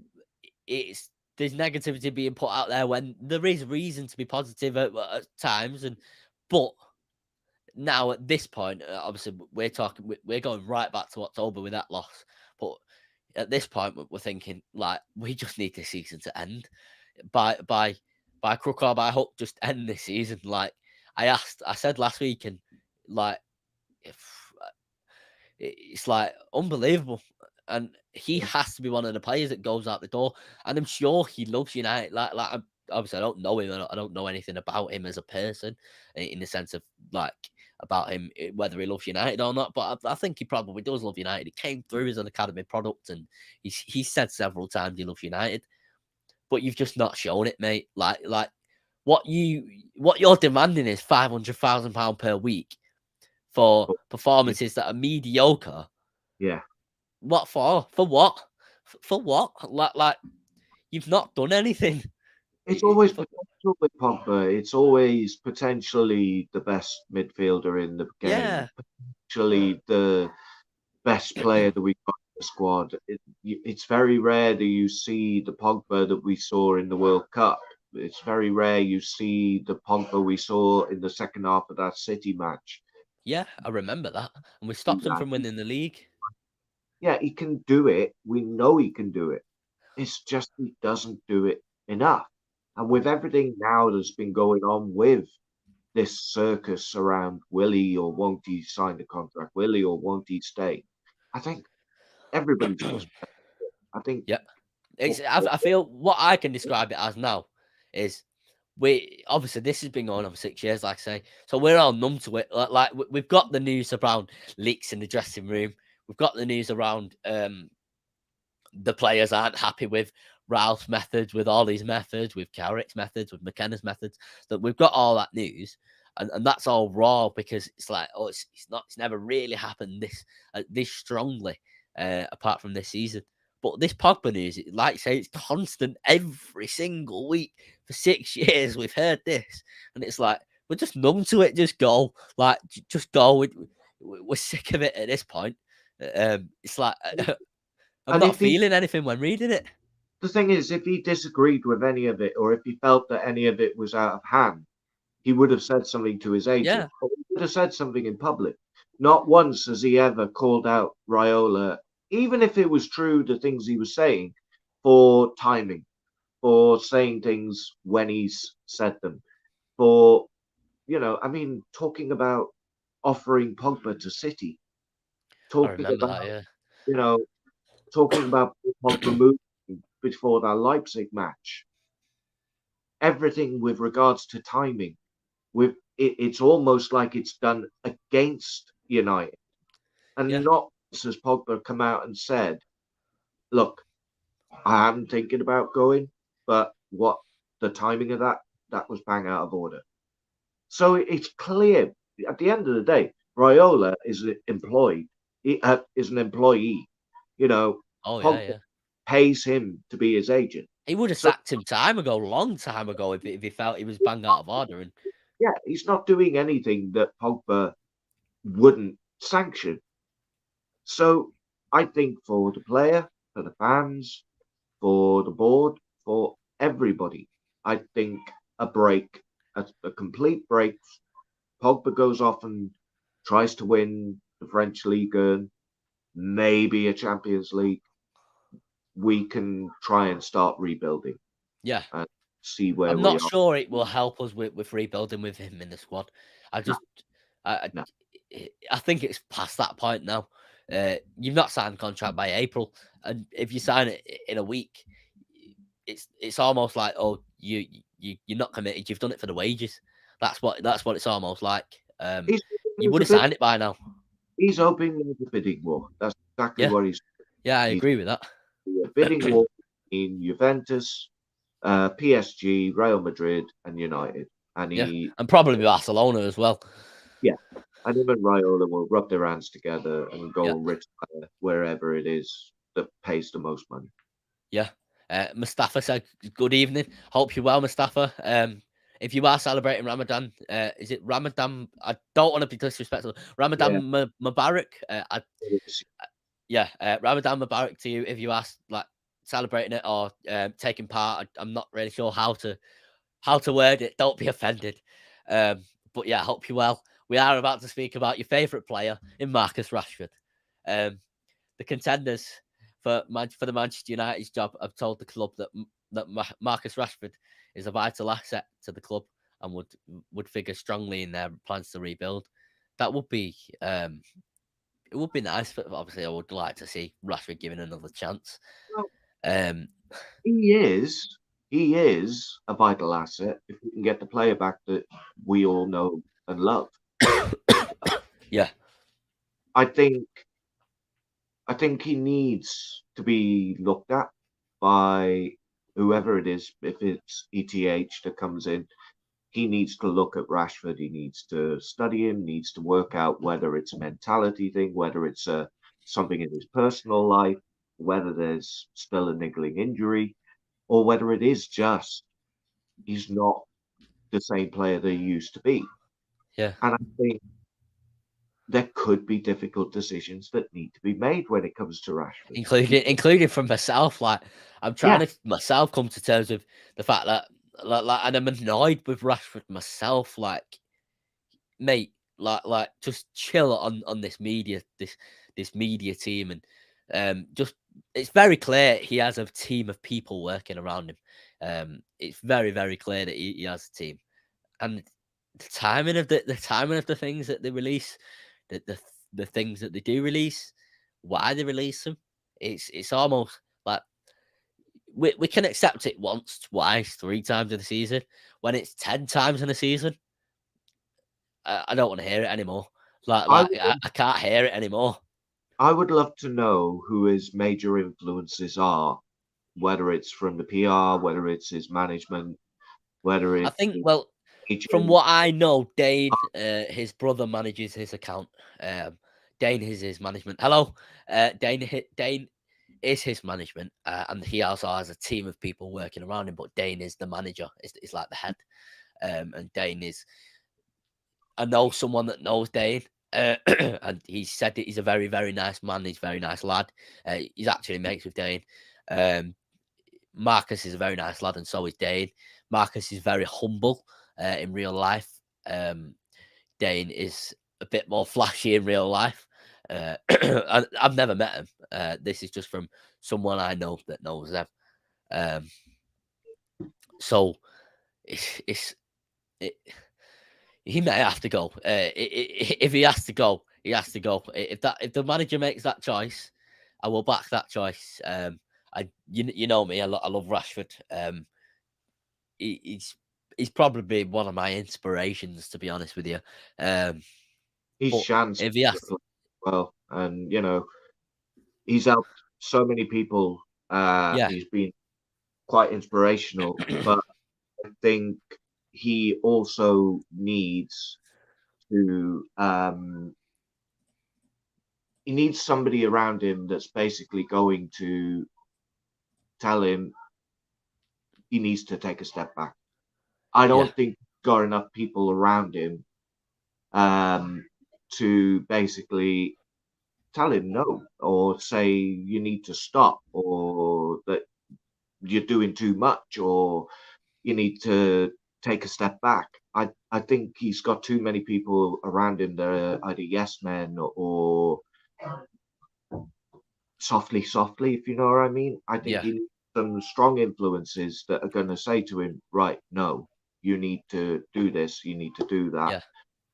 there's negativity being put out there when there is reason to be positive at times. And but now at this point, obviously we're going right back to October with that loss. But at this point, we're thinking like we just need this season to end by crook or by hook. Just end this season. Like I said last week, and like if it's like unbelievable. And he has to be one of the players that goes out the door. And I'm sure he loves United. Obviously, I don't know him. I don't know anything about him as a person in the sense of like about him, whether he loves United or not. But I think he probably does love United. He came through as an academy product, and he said several times he loves United. But you've just not shown it, mate. Like what you're demanding is £500,000 per week for But, performances that are mediocre. yeah, What for? For what? For what? Like you've not done anything. it's always For, potential with Pogba. It's always potentially the best midfielder in the game, yeah, potentially the best player that we got in the squad. It's very rare that you see the Pogba that we saw in the World Cup. It's very rare you see the Pogba we saw in the second half of that City match. yeah, I remember that, and we stopped him from winning the league. Yeah, he can do it. We know he can do it. It's just he doesn't do it enough. And with everything now that's been going on with this circus around will he or won't he sign the contract, will he or won't he stay? I think everybody's just. I think Yeah, I feel what I can describe it as now is we obviously this has been going on for 6 years, like I say, so we're all numb to it. Like we've got the news around leaks in the dressing room. We've got the news around the players aren't happy with Ralph's methods, with all these methods, with Carrick's methods, with McKenna's methods. That we've got all that news, and that's all raw because it's like, oh, it's never really happened this strongly, apart from this season. But this Pogba news, like I say, it's constant every single week for 6 years. We've heard this, and it's like we're just numb to it. Just go, like, just go. We're sick of it at this point. It's like I'm And not if he, feeling anything when reading it. the thing is, if he disagreed with any of it, or if he felt that any of it was out of hand, he would have said something to his agent, Yeah. or he would have said something in public. Not once has he ever called out Raiola, even if it was true, the things he was saying, for timing, for saying things when he's said them, for, I mean, talking about offering Pogba to City, I talking remember about, that, yeah. you know, talking about Pogba moving before that Leipzig match. Everything with regards to timing, it's almost like it's done against United. And Yeah. not has Pogba come out and said, look, I am thinking about going, but what the timing of that was bang out of order. So it's clear at the end of the day, Raiola is employed. He is an employee. Oh, yeah, Pogba yeah. pays him to be his agent. He would have So sacked him long time ago, if he felt he was bang out of order. And yeah, he's not doing anything that Pogba wouldn't sanction. So I think for the player, for the fans, for the board, for everybody, I think a break, a complete break. Pogba goes off and tries to win the French League and maybe a Champions League. We can try and start rebuilding yeah, and see where I'm we not are. sure it will help us with rebuilding with him in the squad. I No, just, I, no. I think it's past that point now. You've not signed a contract by April, and if you sign it in a week, it's almost like, oh, you're not committed. You've done it for the wages. That's what it's almost like. He's You would have bit. signed it by now. He's hoping there's a bidding war. That's exactly Yeah, what he's. yeah, I He's agree with that. a bidding war in Juventus, PSG, Real Madrid, and United. And Yeah, and probably Barcelona as well. yeah, and him and Raiola will rub their hands together and go Yeah, and retire wherever it is that pays the most money. yeah. Mustafa said, "Good evening. Hope you're well, Mustafa. If you are celebrating Ramadan, is it Ramadan? I don't want to be disrespectful. Yeah, Ramadan Mubarak. Yeah, Ramadan Mubarak to you if you are like celebrating it or taking part. I'm not really sure how to word it. Don't be offended. But yeah, I hope you're well. We are about to speak about your favourite player in Marcus Rashford. The contenders for the Manchester United's job have told the club that Marcus Rashford is a vital asset to the club and would figure strongly in their plans to rebuild. That would be it would be nice, but obviously I would like to see Rashford given another chance. well, Um, he is a vital asset if we can get the player back that we all know and love. yeah, I think he needs to be looked at by whoever it is. If it's ETH that comes in, he needs to look at Rashford. He needs to study him. Needs to work out whether it's a mentality thing, whether it's something in his personal life, whether there's still a niggling injury, or whether it is just he's not the same player that he used to be. yeah. And I think there could be difficult decisions that need to be made when it comes to Rashford. Including from myself. Like I'm Yeah, trying to myself come to terms with the fact that and I'm annoyed with Rashford myself. Like, mate, just chill on this media team, and just it's very clear he has a team of people working around him. It's very, very clear that he has a team, and the timing of the things that they release, the things that they do release, why they release them, it's almost like we can accept it once, twice, 3 times in the season. When it's 10 times in a season, I don't want to hear it anymore. I can't hear it anymore. I would love to know who his major influences are, whether it's from the PR, whether it's his management, whether I it's think, his well, from agent. what I know, Dane, his brother manages his account. Dane is his management. Hello, Dane is his management, and he also has a team of people working around him. But Dane is the manager. Is like the head, and Dane is. I know someone that knows Dane, and he said that he's a very, very nice man. He's a very nice lad. He's actually mates with Dane. Um, Marcus is a very nice lad, and so is Dane. Marcus is very humble in real life. Dane is a bit more flashy in real life. I've never met him. This is just from someone I know that knows them. So it's he may have to go. If he has to go, he has to go. If the manager makes that choice, I will back that choice. You know me, I love Rashford. He's probably one of my inspirations, to be honest with you. He's But Shan's if he has, well, and he's helped so many people. yeah, He's been quite inspirational, but I think he also needs to he needs somebody around him that's basically going to tell him he needs to take a step back. I yeah, don't think he's got enough people around him to basically tell him no, or say you need to stop, or that you're doing too much, or you need to take a step back. I think he's got too many people around him that are either yes men or softly, if you know what I mean. I think yeah, he needs some strong influences that are going to say to him, right, no, you need to do this, you need to do that. yeah,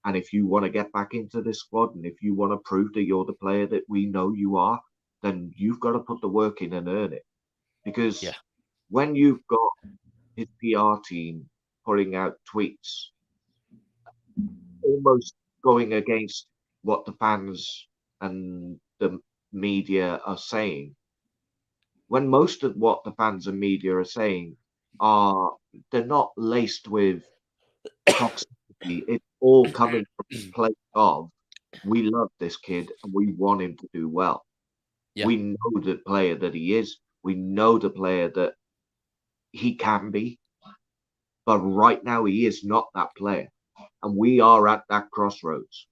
And if you want to get back into this squad, and if you want to prove that you're the player that we know you are, then you've got to put the work in and earn it. Because yeah, when you've got his PR team putting out tweets almost going against what the fans and the media are saying, when most of what the fans and media are saying are they're not laced with toxicity. It's all coming from a place of we love this kid and we want him to do well. yeah, We know the player that he is. We know the player that he can be. But right now he is not that player. And we are at that crossroads.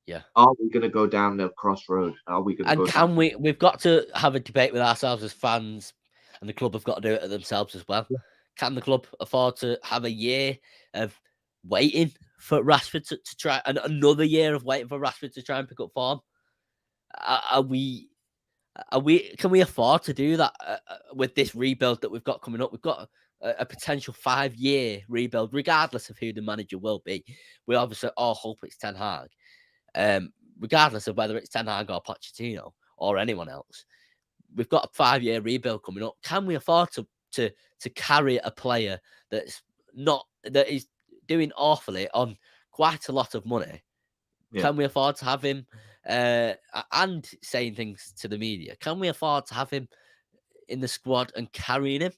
yeah. Are we going to go down the crossroad? Are we going to And go down? can we've got to have a debate with ourselves as fans, and the club have got to do it themselves as well. Can the club afford to have a year of waiting for Rashford to try, and another year of waiting for Rashford to try and pick up form? Are we? Can we afford to do that with this rebuild that we've got coming up? We've got a potential 5-year rebuild, regardless of who the manager will be. We obviously all hope it's Ten Hag. Regardless of whether it's Ten Hag or Pochettino or anyone else, we've got a 5-year rebuild coming up. Can we afford to carry a player that is doing awfully on quite a lot of money? Yeah. Can we afford to have him and saying things to the media? Can we afford to have him in the squad and carrying him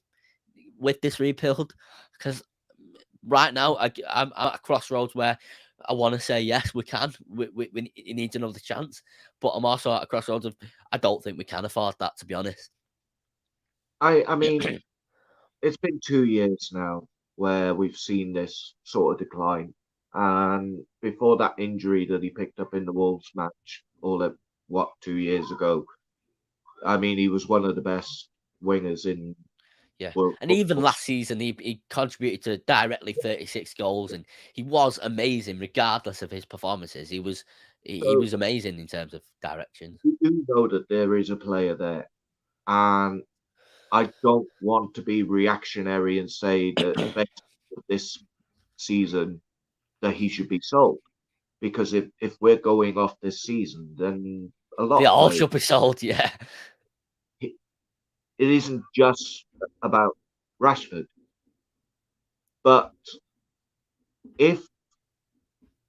with this rebuild? Because right now I'm at a crossroads where I want to say yes, we can. He needs another chance, but I'm also at a crossroads of I don't think we can afford that, to be honest. I mean, it's been 2 years now where we've seen this sort of decline. And before that injury that he picked up in the Wolves match, all of 2 years ago, I mean, he was one of the best wingers in Yeah, world and even football. last season, he contributed to directly 36 goals, and he was amazing regardless of his performances. He So was amazing in terms of direction. you do know that there is a player there. And I don't want to be reactionary and say that based on this season that he should be sold. Because if we're going off this season, then a lot They of all players, should be sold. Yeah, it isn't just about Rashford. But if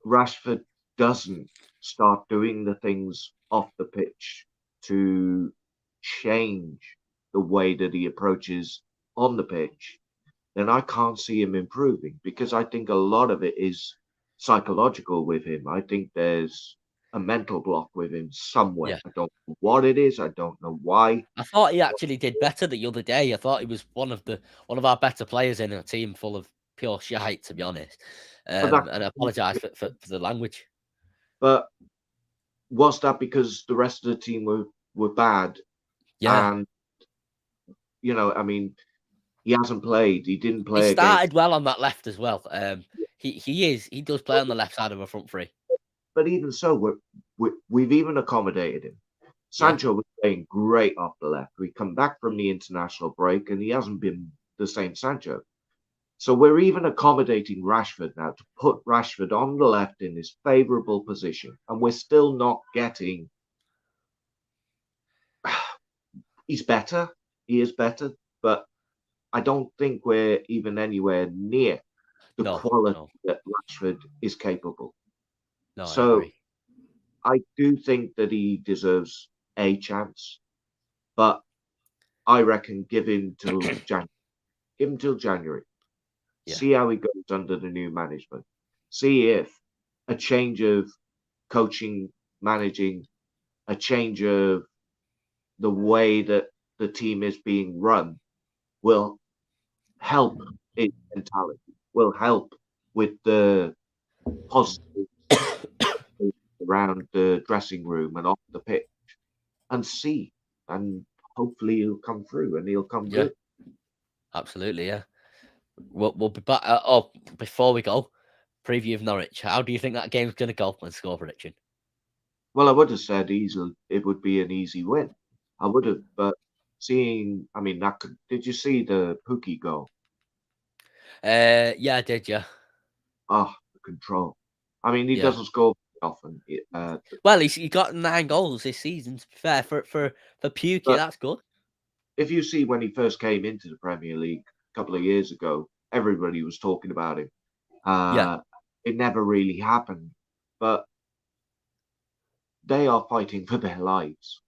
Rashford doesn't start doing the things off the pitch to change the way that he approaches on the pitch, then I can't see him improving, because I think a lot of it is psychological with him. I think there's a mental block with him somewhere. Yeah. I don't know what it is. I don't know why. I thought he actually did better the other day. I thought he was one of our better players in a team full of pure shite, to be honest. But that, And I apologise for the language. but was that because the rest of the team were bad? Yeah. And I mean, he hasn't played. He didn't He play against. started well on that left as well. He does play on the left side of a front three. But even so, we've even accommodated him. Yeah. Sancho was playing great off the left. We come back from the international break, and he hasn't been the same Sancho. So we're even accommodating Rashford now to put Rashford on the left in his favourable position, and we're still not getting. He's better. He is better, but I don't think we're even anywhere near the quality that Rashford is capable. No, I So agree. I do think that he deserves a chance, but I reckon give him till January. Give him till January. Yeah. See how he goes under the new management. See if a change of coaching, managing, a change of the way that the team is being run will help his mentality, will help with the positive around the dressing room and off the pitch, and see. And hopefully he'll come through and he'll come Yeah. good. Absolutely, yeah. We'll be back. Before we go, preview of Norwich. How do you think that game's going to go and score prediction? Well, I would have said easily it would be an easy win. I would have, but I mean, did you see the Pookie goal? Yeah, I did, yeah. Oh, the control. I mean, he Yeah. doesn't score often. Well, he got 9 goals this season, to be fair. For Pukki, But that's good. if you see when he first came into the Premier League a couple of years ago, everybody was talking about him. Yeah. It never really happened, but they are fighting for their lives.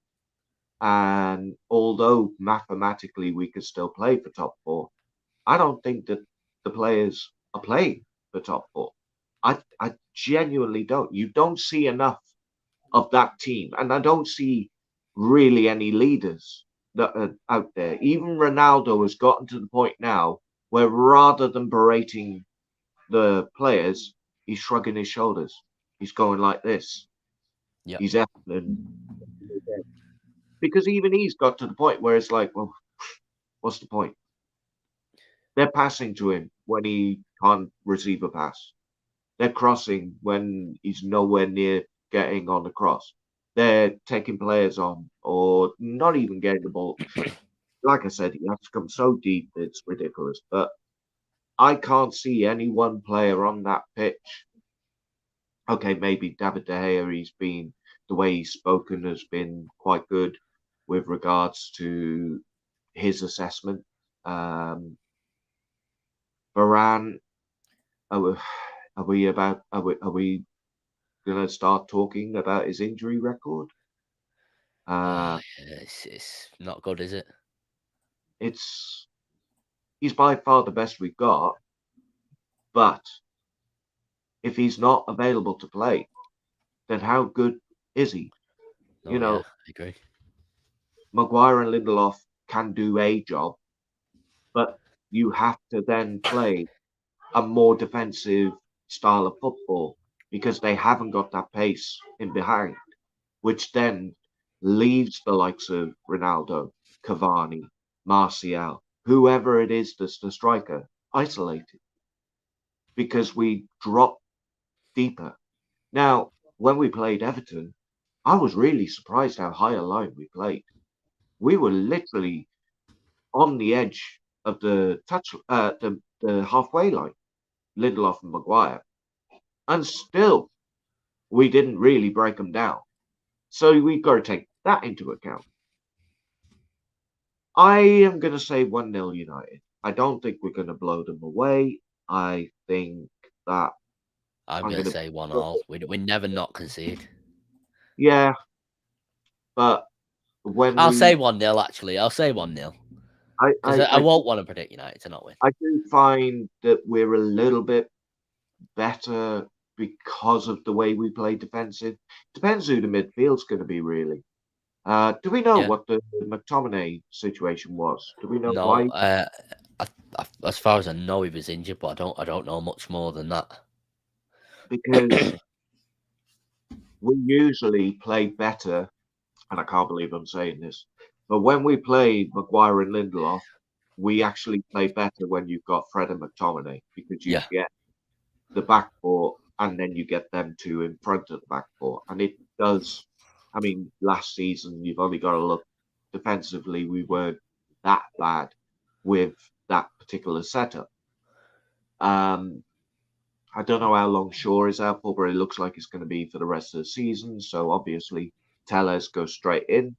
And although mathematically we could still play for top four, I don't think that the players are playing for top four. I genuinely don't. You don't see enough of that team, and I don't see really any leaders that are out there. Even Ronaldo has gotten to the point now where rather than berating the players, he's shrugging his shoulders. He's going like this. Yeah. He's effing, because even he's got to the point where it's like, well, what's the point? They're passing to him when he can't receive a pass. They're crossing when he's nowhere near getting on the cross. They're taking players on or not even getting the ball. Like I said, he has to come so deep, it's ridiculous. But I can't see any one player on that pitch. Okay, maybe David De Gea, the way he's spoken has been quite good with regards to his assessment. Varane, are we going to start talking about his injury record? It's not good, is it? He's by far the best we've got, but if he's not available to play, then how good is he? Oh, yeah, I agree. Maguire and Lindelof can do a job, but you have to then play a more defensive style of football because they haven't got that pace in behind, which then leaves the likes of Ronaldo, Cavani, Martial, whoever it is that's the striker, isolated because we drop deeper. Now, when we played Everton, I was really surprised how high a line we played. We were literally on the edge of the halfway line, Lindelof and Maguire, and still we didn't really break them down. So we've got to take that into account. I am going to say 1-0 United. I don't think we're going to blow them away. I think that I'm I'm going going to to. say 1-1. We never not concede. Yeah, but when I'll we. say 1-0, actually. I'll say 1-0. I, Because I, I I, won't want to predict United to not win. I do find that we're a little bit better because of the way we play defensive. Depends who the midfield's going to be, really. Do we know Yeah. what the McTominay situation was? Do we know No, why? as far as I know, he was injured, but I don't know much more than that. Because we usually play better, and I can't believe I'm saying this, but when we play Maguire and Lindelof, we actually play better when you've got Fred and McTominay because you Yeah. get the back four and then you get them two in front of the back four. And it does, I mean, last season, you've only got to look defensively, we weren't that bad with that particular setup. I don't know how long Shaw is out for, but it looks like it's going to be for the rest of the season. So obviously, Tellez goes straight in.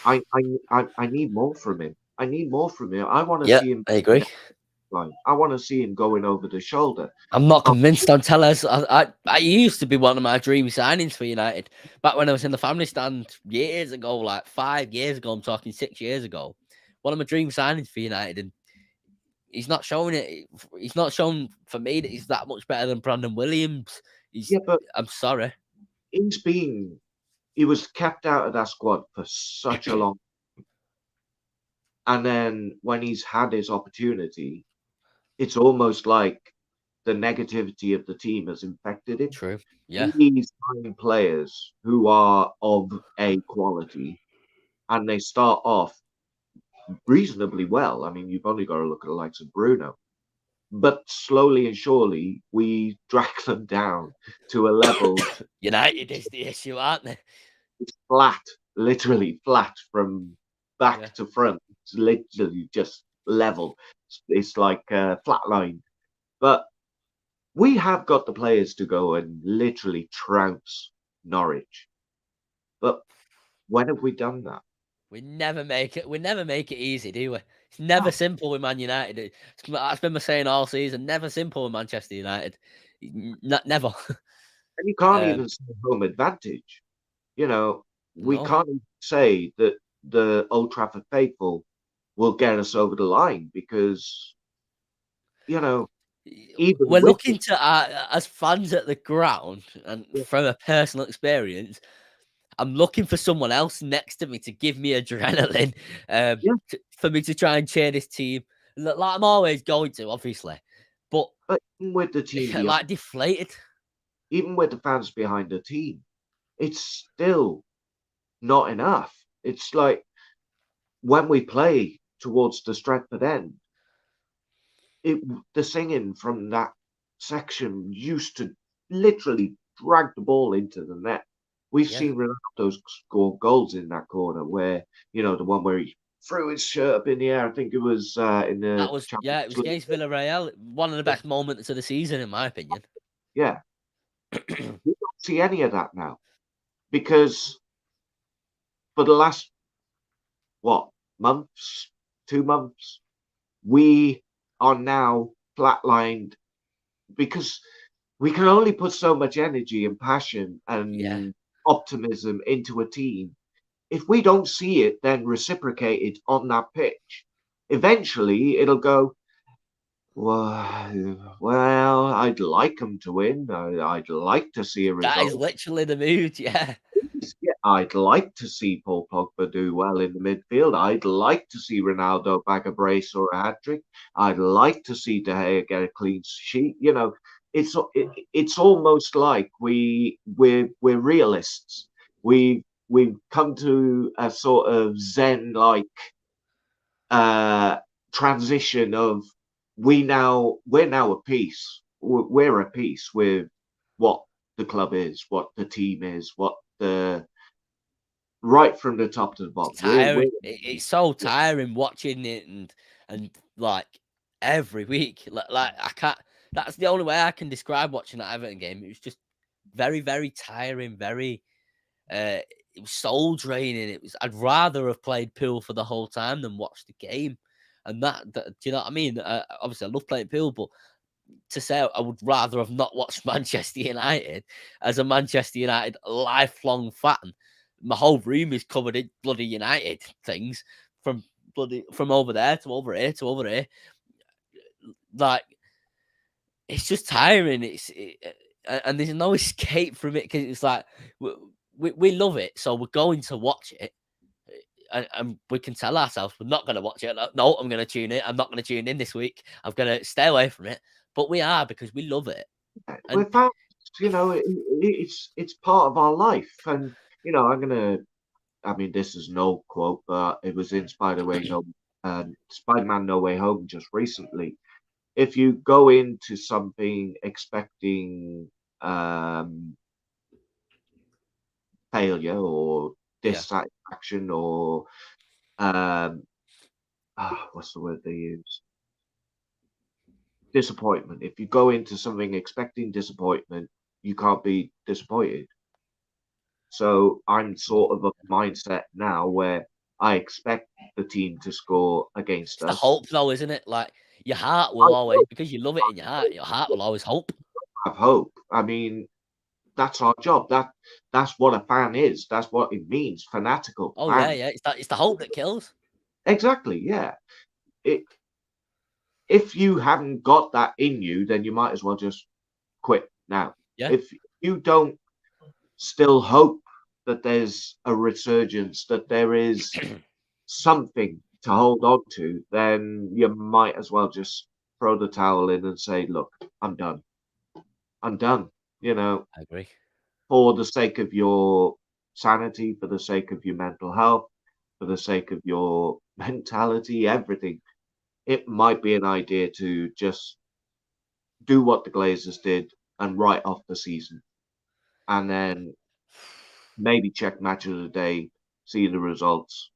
I need more from him. I need more from him. I want to Yeah, see him. I agree. Line. I want to see him going over the shoulder. I'm not Oh, convinced on Tellez. I used to be one of my dream signings for United. Back when I was in the family stand years ago, like 5 years ago, I'm talking 6 years ago. One of my dream signings for United, and he's not showing it. He's not shown for me that he's that much better than Brandon Williams. yeah, but I'm sorry. he's been he was kept out of that squad for such a long, and then when he's had his opportunity, it's almost like the negativity of the team has infected him. True. Yeah. He's finding players who are of a quality, and they start off reasonably well. I mean, you've only got to look at the likes of Bruno. But slowly and surely, we drag them down to a level United is the issue, aren't they? it's flat, literally flat from back Yeah. to front. It's literally just level. It's like flat line. But we have got the players to go and literally trounce Norwich. But when have we done that? We never make it. We never make it easy, do we? It's never No. simple with Man United. That's been my saying all season. Never simple with Manchester United. Never. And you can't Um, even say home advantage. You know, we no, can't even say that the Old Trafford faithful will get us over the line because, you know, even we're with looking to as fans at the ground, and the, from a personal experience, I'm looking for someone else next to me to give me adrenaline, yeah, for me to try and cheer this team. Like I'm always going to, obviously, but but even with the team behind, like deflated. even with the fans behind the team, it's still not enough. It's like when we play towards the Stratford end, it the singing from that section used to literally drag the ball into the net. We've Yeah, seen Ronaldo score goals in that corner where, the one where he threw his shirt up in the air. I think it was in that the was Champions it was League. against Villarreal. One of the best moments of the season, in my opinion. Yeah, we don't see any of that now because for the last, what, months, 2 months, we are now flatlined because we can only put so much energy and passion Yeah, and optimism into a team. If we don't see it then reciprocated on that pitch, eventually it'll go, well, I'd like them to win. I'd like to see a that is result. literally the mood. Yeah, Yeah, I'd like to see Paul Pogba do well in the midfield. I'd like to see Ronaldo bag a brace or a hat trick. I'd like to see De Gea get a clean sheet. It's almost like we're realists. We've come to a sort of Zen like transition of we're now at peace. We're at peace with what the club is, what the team is, what the right from the top to the it's bottom. We're tiring. It's so tiring watching it, and like every week, like I can't. That's the only way I can describe watching that Everton game. It was just very, very tiring. Very. Uh, it was soul draining. I'd rather have played pool for the whole time than watch the game. And that do you know what I mean? Obviously, I love playing pool, but to say I would rather have not watched Manchester United as a Manchester United lifelong fan. My whole room is covered in bloody United things from over there to over here to over here. Like, it's just tiring. And there's no escape from it, because it's like we love it, so we're going to watch it. And we can tell ourselves we're not going to watch it. No, I'm going to tune in. I'm not going to tune in this week. I'm going to stay away from it. But we are, because we love it. We're fans, it's part of our life. And, I mean, this is an old quote, but it was in Spider-Man No Way Home just recently. If you go into something expecting failure or dissatisfaction or what's the word they use? Disappointment. If you go into something expecting disappointment, you can't be disappointed. So I'm sort of a mindset now where I expect the team to score against It's us. the hope, though, isn't it? Like, your heart will always, because you love it in your heart will always hope. Have hope. I mean, that's our job. That's what a fan is. That's what it means. Fanatical. Oh fan. yeah. It's the hope that kills. Exactly. Yeah. If you haven't got that in you, then you might as well just quit now. Yeah. If you don't still hope that there's a resurgence, that there is something to hold on to, then you might as well just throw the towel in and say, look, I'm done. I'm done. I agree. For the sake of your sanity, for the sake of your mental health, for the sake of your mentality, everything, it might be an idea to just do what the Glazers did and write off the season. And then maybe check match of the day, see the results,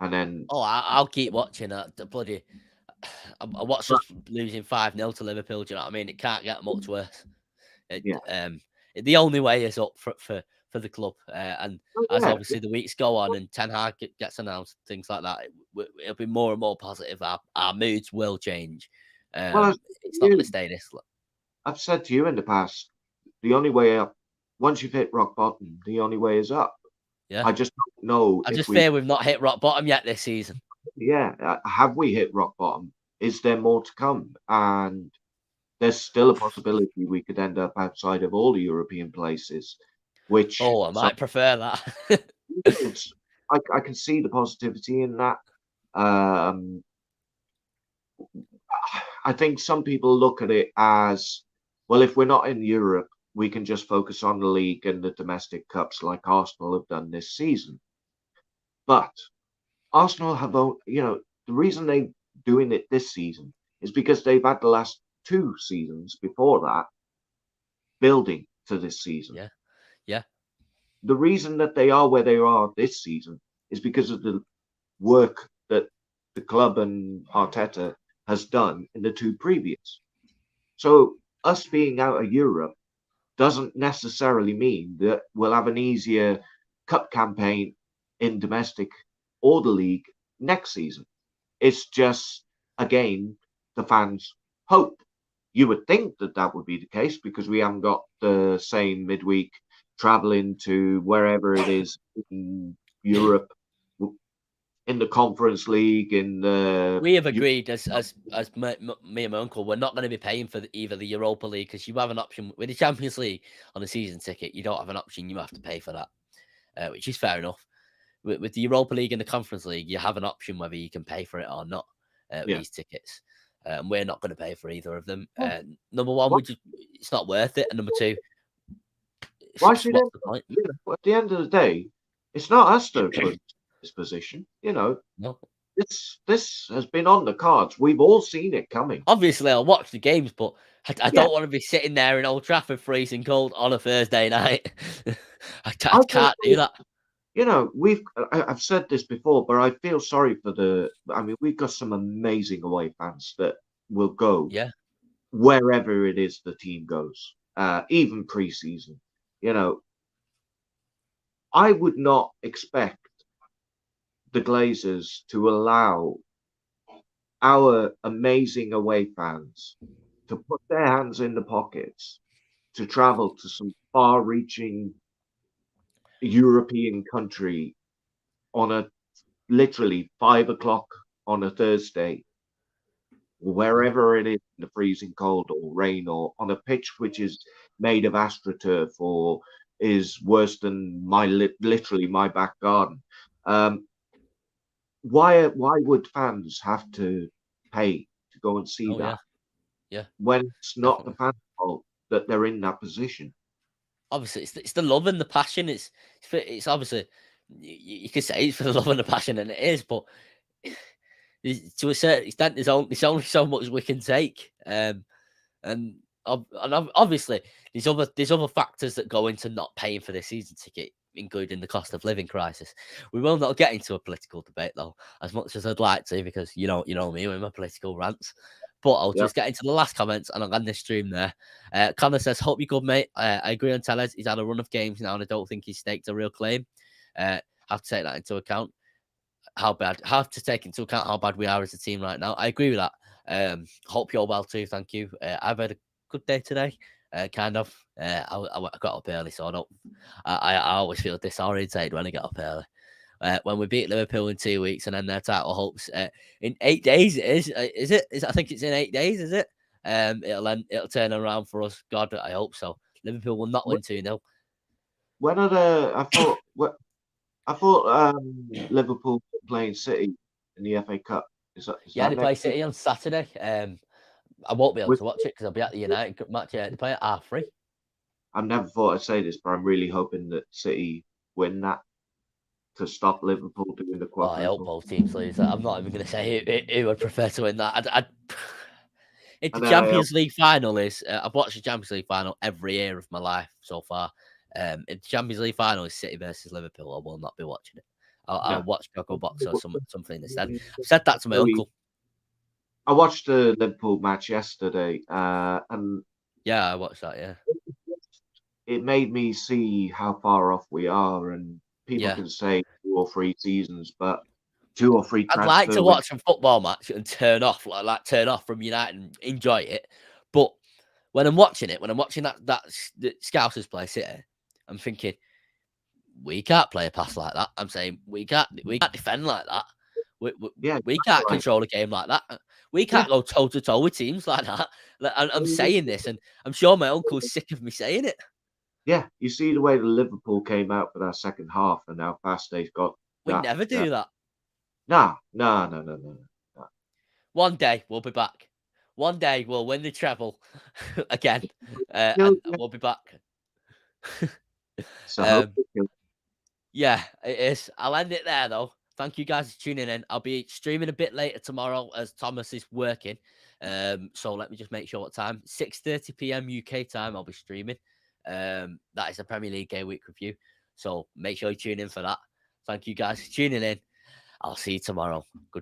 and then. Oh, I'll keep watching that. The bloody, I watched us losing 5-0 to Liverpool. Do you know what I mean? It can't get much worse. The only way is up for the club, and as obviously the weeks go on and Ten Hag gets announced, things like that, it'll be more and more positive. Our moods will change. It's not going to stay this. I've said to you in the past, the only way up, once you've hit rock bottom, the only way is up. Yeah, I just don't know. I just fear we've not hit rock bottom yet this season. Yeah, have we hit rock bottom? Is there more to come? And there's still a possibility we could end up outside of all the European places, which. Oh, I might prefer that. I can see the positivity in that. I think some people look at it as, well, if we're not in Europe, we can just focus on the league and the domestic cups like Arsenal have done this season. But Arsenal have, the reason they're doing it this season is because they've had the last 2 seasons before that building to this season. Yeah. The reason that they are where they are this season is because of the work that the club and Arteta has done in the 2 previous. So us being out of Europe doesn't necessarily mean that we'll have an easier cup campaign in domestic or the league next season. It's just, again, the fans' hope. You would think that would be the case because we haven't got the same midweek traveling to wherever it is in Europe, in the Conference League, in the. We have agreed as me and my uncle, we're not going to be paying for either the Europa League, because you have an option with the Champions League on a season ticket. You don't have an option; you have to pay for that, which is fair enough. With the Europa League and the Conference League, you have an option whether you can pay for it or not with these tickets. And we're not going to pay for either of them. Number one, it's not worth it, and number two, why should what's the point? At the end of the day, it's not us that put in this position. No. This has been on the cards. We've all seen it coming. Obviously, I'll watch the games, but I don't want to be sitting there in Old Trafford freezing cold on a Thursday night. I can't do that. I've said this before, but I feel sorry for we've got some amazing away fans that will go wherever it is the team goes, even pre-season. I would not expect the Glazers to allow our amazing away fans to put their hands in the pockets to travel to some far-reaching European country on a literally 5 o'clock on a Thursday, wherever it is in the freezing cold or rain, or on a pitch which is made of astroturf or is worse than literally my back garden. Why would fans have to pay to go and see Oh that yeah, when it's not the definitely. fans' fault that they're in that position? Obviously, it's the love and the passion. It's obviously you could say it's for the love and the passion, and it is, but to a certain extent, there's only so much we can take. And obviously there's other factors that go into not paying for this season ticket, including the cost of living crisis. We will not get into a political debate though, as much as I'd like to, because you know me with my political rants. But I'll Yeah, just get into the last comments and I'll end this stream there. Connor says, "Hope you're good, mate. I agree on Tellez. He's had a run of games now, and I don't think he's staked a real claim. Have to take that into account. Have to take into account how bad we are as a team right now. I agree with that. Hope you're well too. Thank you. I've had a good day today. Kind of. I got up early, so I always feel disorientated when I get up early. When we beat Liverpool in 2 weeks and then their title hopes in 8 days, is it? I think it's in 8 days, is it? It'll turn around for us. God, I hope so. Liverpool will not win 2-0. when are the? I thought Liverpool were playing City in the FA Cup. Is Yeah, that they play next week? City on Saturday. I won't be able With, to watch it because I'll be at the United match. They play at half 3. I never thought I'd say this, but I'm really hoping that City win that to stop Liverpool doing the Oh, I hope quadruple. both teams lose. I'm not even going to say who would prefer to win that. If the And Champions League final is, I've watched the Champions League final every year of my life so far. If the Champions League final is City versus Liverpool, I will not be watching it. I'll no, watch Coco Box or something instead. I've said that to my uncle. I watched the Liverpool match yesterday, and Yeah, I watched that. Yeah, it made me see how far off we are. And people yeah. can say 2 or 3 seasons, but 2 or 3 I'd like transfer to wins. watch a football match and turn off, like turn off from United and enjoy it. But when I'm watching it, when I'm watching the Scousers play City, I'm thinking we can't play a pass like that. I'm saying we can't defend like that. We, we, Yeah, we can't right. control a game like that. We Yeah, can't go toe to toe with teams like that. I'm saying this, and I'm sure my uncle's sick of me saying it. yeah. You see the way the Liverpool came out for that second half, and how fast they've got We that. never do that. Nah, no, no, no, no, no. One day we'll be back. One day we'll win the treble again, Kill and you. we'll be back. So hope um, they kill. Yeah, it is. I'll end it there though. Thank you guys for tuning in. I'll be streaming a bit later tomorrow as Thomas is working. So let me just make sure what time. 6:30 p.m. UK time. I'll be streaming. That is a Premier League game week review. So make sure you tune in for that. Thank you guys for tuning in. I'll see you tomorrow. Good.